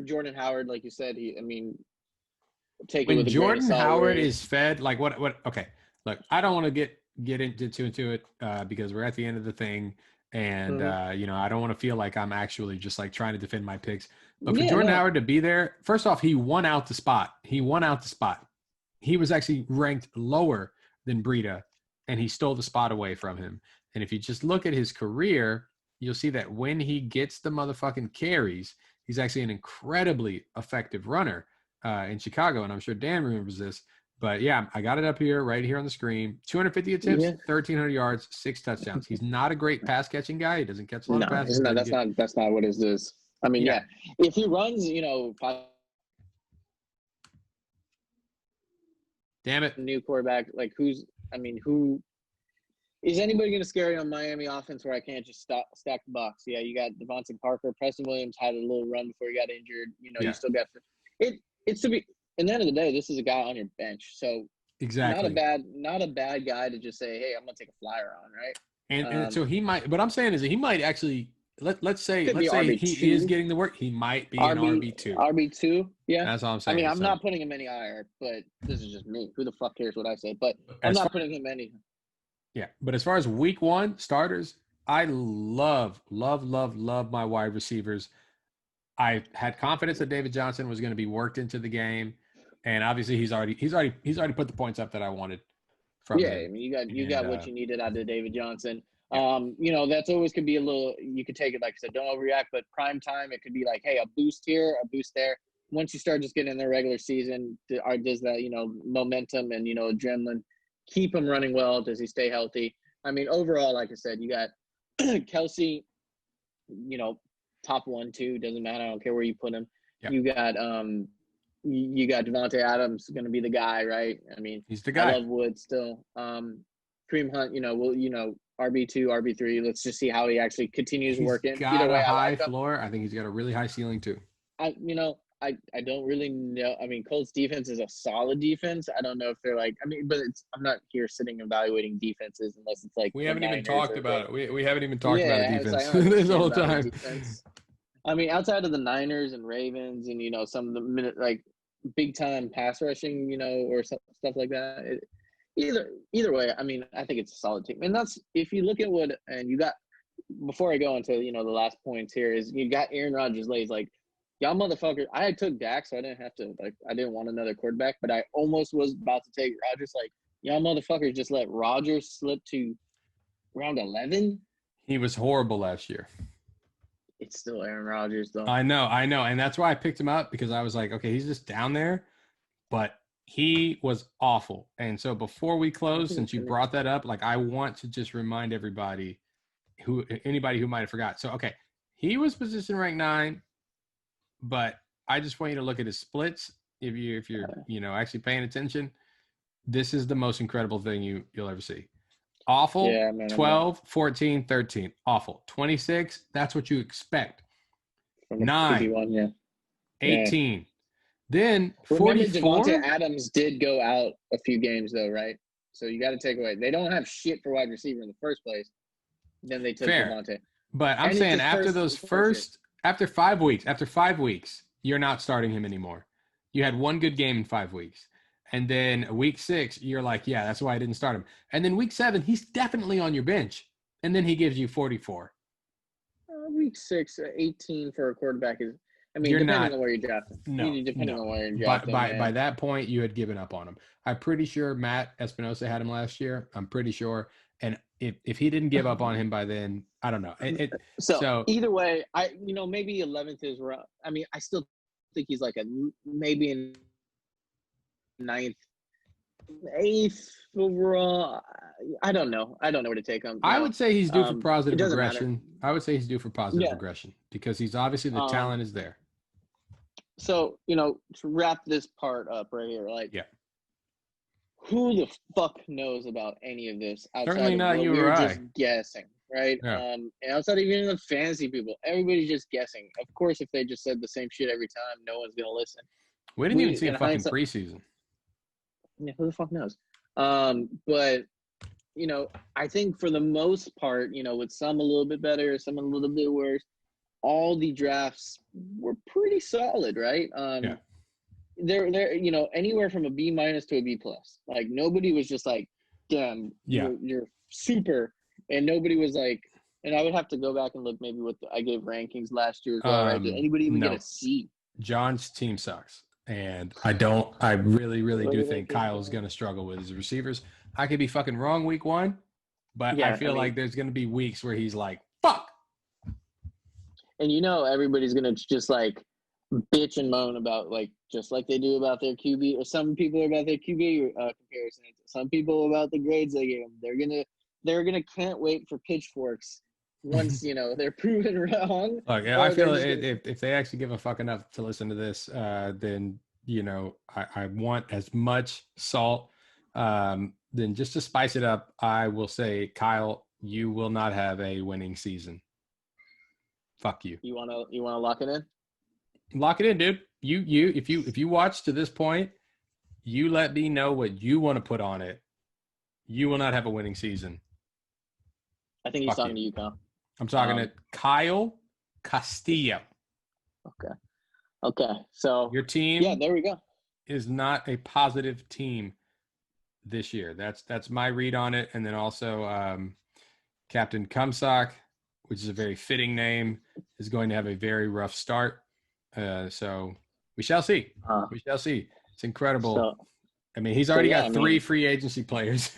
Jordan Howard, like you said, take it with a grain of salt. Jordan Howard is fed, like what? Okay, look, I don't want to get into it because we're at the end of the thing, and I don't want to feel like I'm actually just like trying to defend my picks. But for Jordan Howard to be there, first off, he won out the spot. He was actually ranked lower than Breida, and he stole the spot away from him. And if you just look at his career, you'll see that when he gets the motherfucking carries, he's actually an incredibly effective runner in Chicago. And I'm sure Dan remembers this. But yeah, I got it up here, right here on the screen. 250 attempts, 1,300 yards, 6 touchdowns. He's not a great pass catching guy. He doesn't catch a lot of passes. No, that's not what it is. I mean, yeah. If he runs, damn it, new quarterback, like who is anybody going to scare you on Miami offense where I can't just stack the box? Yeah, you got Devontae Parker. Preston Williams had a little run before he got injured. You still got it. It's to be. At the end of the day, this is a guy on your bench, so exactly not a bad guy to just say, hey, I'm going to take a flyer on, right? And so he might. What I'm saying is that he might actually. Let's say he is getting the work. He might be an RB2. RB2, yeah. That's all I'm saying. I mean, I'm not putting him any IR, but this is just me. Who the fuck cares what I say? But I'm not putting him any. Yeah, but as far as week 1 starters, I love my wide receivers. I had confidence that David Johnson was going to be worked into the game, and obviously he's already put the points up that I wanted from him. I mean, you got what you needed out of David Johnson. That's always could be a little. You could take it, like I said, don't overreact. But prime time, it could be like, hey, a boost here, a boost there. Once you start just getting in the regular season, does that momentum and adrenaline keep him running well? Does he stay healthy? I mean, overall, like I said, you got Kelce, top 1, 2, doesn't matter. I don't care where you put him. Yep. You got Devontae Adams going to be the guy, right? I mean, he's the guy. I love Woods still. Kareem Hunt, RB2, RB3. Let's just see how he actually continues working. He's got a high floor. I think he's got a really high ceiling too. I don't really know. I mean, Colts defense is a solid defense. I don't know if they're but I'm not here sitting evaluating defenses unless it's like we haven't even talked about it. We haven't even talked about a defense this whole time. I mean, outside of the Niners and Ravens and some of the big time pass rushing, or stuff like that. Either way, I mean, I think it's a solid team, and that's if you look at and you got. Before I go into the last points here is you got Aaron Rodgers lays like. Y'all motherfuckers, I took Dak, so I didn't have to, I didn't want another quarterback, but I almost was about to take Rodgers. Y'all motherfuckers just let Rodgers slip to round 11. He was horrible last year. It's still Aaron Rodgers, though. I know. And that's why I picked him up, because I was like, okay, he's just down there, but he was awful. And so before we close, since you brought that up, I want to just remind everybody, anybody who might have forgot. So, okay, he was position ranked 9. But I just want you to look at his splits if you're actually paying attention. This is the most incredible thing you'll ever see. Awful. Yeah, man. 12, 14, 13. Awful. 26. That's what you expect. From a 9, QB1, yeah. 18. Then Remember, 44. Devontae Adams did go out a few games, though, right? So you got to take away. They don't have shit for wide receiver in the first place. Then they took Fair. Devontae. But I'm And it's saying his after first after 5 weeks, you're not starting him anymore. You had one good game in 5 weeks. And then week 6, you're like, yeah, that's why I didn't start him. And then week 7, he's definitely on your bench. And then he gives you 44. Week 6, 18 for a quarterback is, I mean, You're depending not- on where you draft him. Depending on where you draft him. By that point, you had given up on him. I'm pretty sure Matt Espinosa had him last year. I'm pretty sure. And if he didn't give up on him by then, I don't know. So either way, maybe 11th is rough. I mean, I still think he's like maybe in 9th, 8th overall. I don't know. I don't know where to take him. I would say he's due for positive regression. Matter. I would say he's due for positive regression because he's obviously the talent is there. So, to wrap this part up right here, like, yeah, who the fuck knows about any of this outside Certainly of not what you we're or I. just guessing, right? Yeah. And outside of even the fantasy people, everybody's just guessing. Of course, if they just said the same shit every time, no one's gonna listen. We didn't even see a fucking preseason. Yeah, who the fuck knows? But I think for the most part, with some a little bit better, some a little bit worse, all the drafts were pretty solid, right? Yeah. They're anywhere from a B- to a B+. Like nobody was just like, damn, you're super, and nobody was like, and I would have to go back and look maybe what I gave rankings last year as well, right? Did anybody even get a C? John's team sucks. And I really, really do think Kyle's going to struggle with his receivers. I could be fucking wrong week 1, but I feel like there's going to be weeks where he's like, fuck. And everybody's going to just like bitch and moan about like, just like they do about their QB, or some people about their QB comparisons. Some people about the grades they gave them. They're gonna can't wait for pitchforks once they're proven wrong. Look, I feel if they actually give a fuck enough to listen to this, then I want as much salt. Then just to spice it up, I will say, Kyle, you will not have a winning season. Fuck you. You wanna lock it in? Lock it in, dude. If you watch to this point, you let me know what you want to put on it. You will not have a winning season. I think he's talking to you, Kyle. I'm talking to Kyle Castillo. Okay. So your team, there we go, is not a positive team this year. That's my read on it. And then also Captain Kumsock, which is a very fitting name, is going to have a very rough start. So we shall see. We shall see. It's incredible. I mean, he's already got 3 free agency players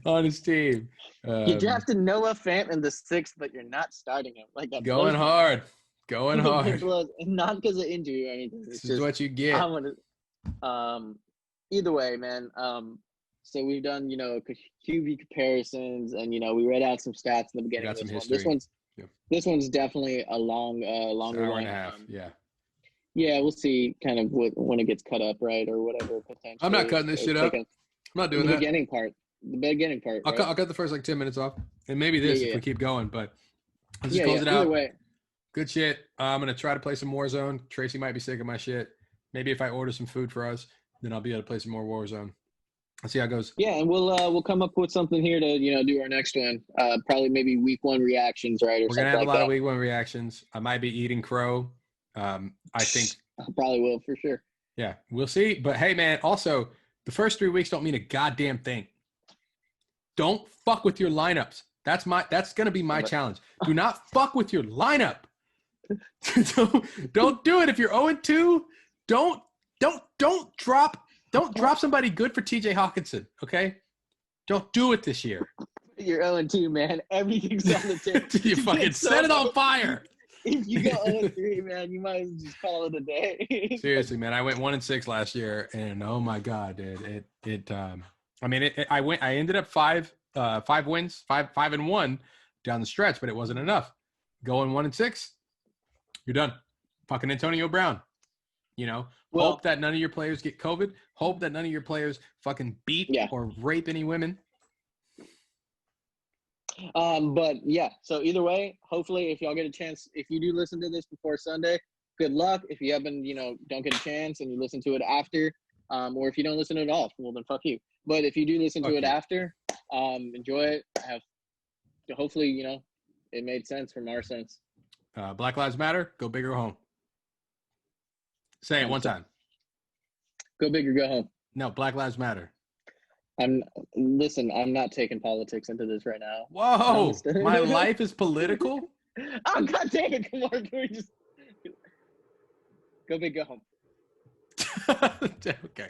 on his team. You drafted Noah Fant in the 6th, but you're not starting him. Like that. Going hard. Not because of injury or anything. This is what you get. Either way, man. So we've done, QB comparisons, and we read out some stats in the beginning. Got some history. This one's definitely a longer hour one. And a half. Yeah, we'll see kind of when it gets cut up, right, or whatever potentially. I'm not cutting this shit up. I'm not doing the that. Beginning part. Right? I'll cut the first 10 minutes off, and maybe this if we keep going. But let's just close it out. Either way. Good shit. I'm gonna try to play some Warzone. Tracy might be sick of my shit. Maybe if I order some food for us, then I'll be able to play some more Warzone. Let's see how it goes. Yeah, and we'll come up with something here to do our next one. Probably maybe week 1 reactions, right? We're gonna have a lot of week 1 reactions. I might be eating crow. I think I probably will for sure. Yeah, we'll see. But hey, man, also the first 3 weeks don't mean a goddamn thing. Don't fuck with your lineups. That's gonna be my challenge. Do not fuck with your lineup. Don't do it. If you're 0-2, don't drop somebody good for TJ Hawkinson. Okay, don't do it this year. You're 0-2, man. Everything's on the table. You fucking set it on fire. If you go 0-3, man, you might as well just call it a day. Seriously, man, I went 1-6 last year, and oh my god, dude, I ended up 5 wins, 5-1 down the stretch, but it wasn't enough. Going 1-6, you're done. Fucking Antonio Brown. You know, Well, hope that none of your players get COVID. Hope that none of your players fucking beat Yeah. or rape any women. But yeah, so either way, hopefully if y'all get a chance, if you do listen to this before Sunday, good luck. If you haven't, don't get a chance and you listen to it after, or if you don't listen to it at all, well then fuck you. But if you do listen Fuck to it you. after, enjoy it. Hopefully, it made sense from our sense. Black Lives Matter. Go big or go home. Say it one time. Go big or go home. No, Black Lives Matter. Listen, I'm not taking politics into this right now. Whoa, my life is political? Oh, God damn it. Come on. Can we just go big, go home. Okay.